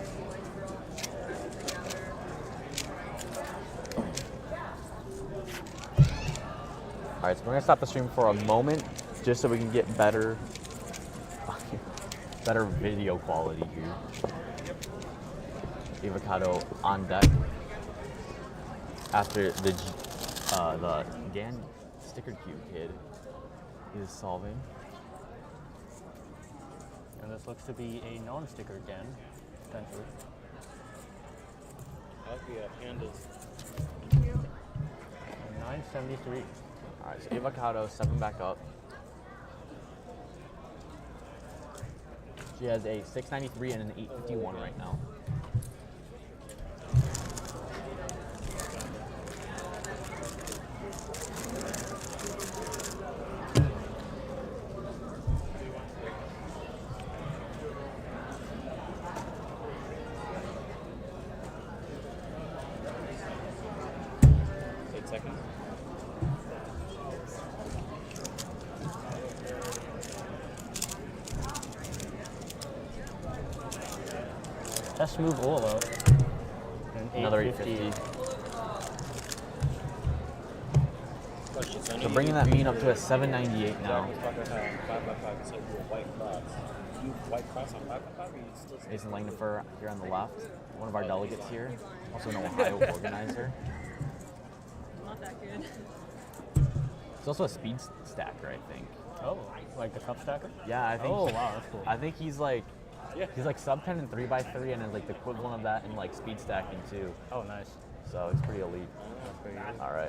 Alright, so we're gonna stop the stream for a moment just so we can get better video quality here. Avocado on deck after the GAN sticker cube kid is solving. And this looks to be a non-sticker again, potentially. I'll be pandas. 973. Alright, so Avocado stepping back up. She has a 693 and an 851 right now. Test move all out. Another 850. So bringing that mean up to a 798 now. Mason Langnefer here on the left, one of our delegates here, also an Ohio organizer. that good. He's also a speed stacker, I think. Oh, like the cup stacker? Yeah, I think. Oh, wow, that's cool. I think he's like sub 10 in 3x3 and is like the equivalent of that in like speed stacking too. Oh, nice. So he's pretty elite. That's pretty good. All right.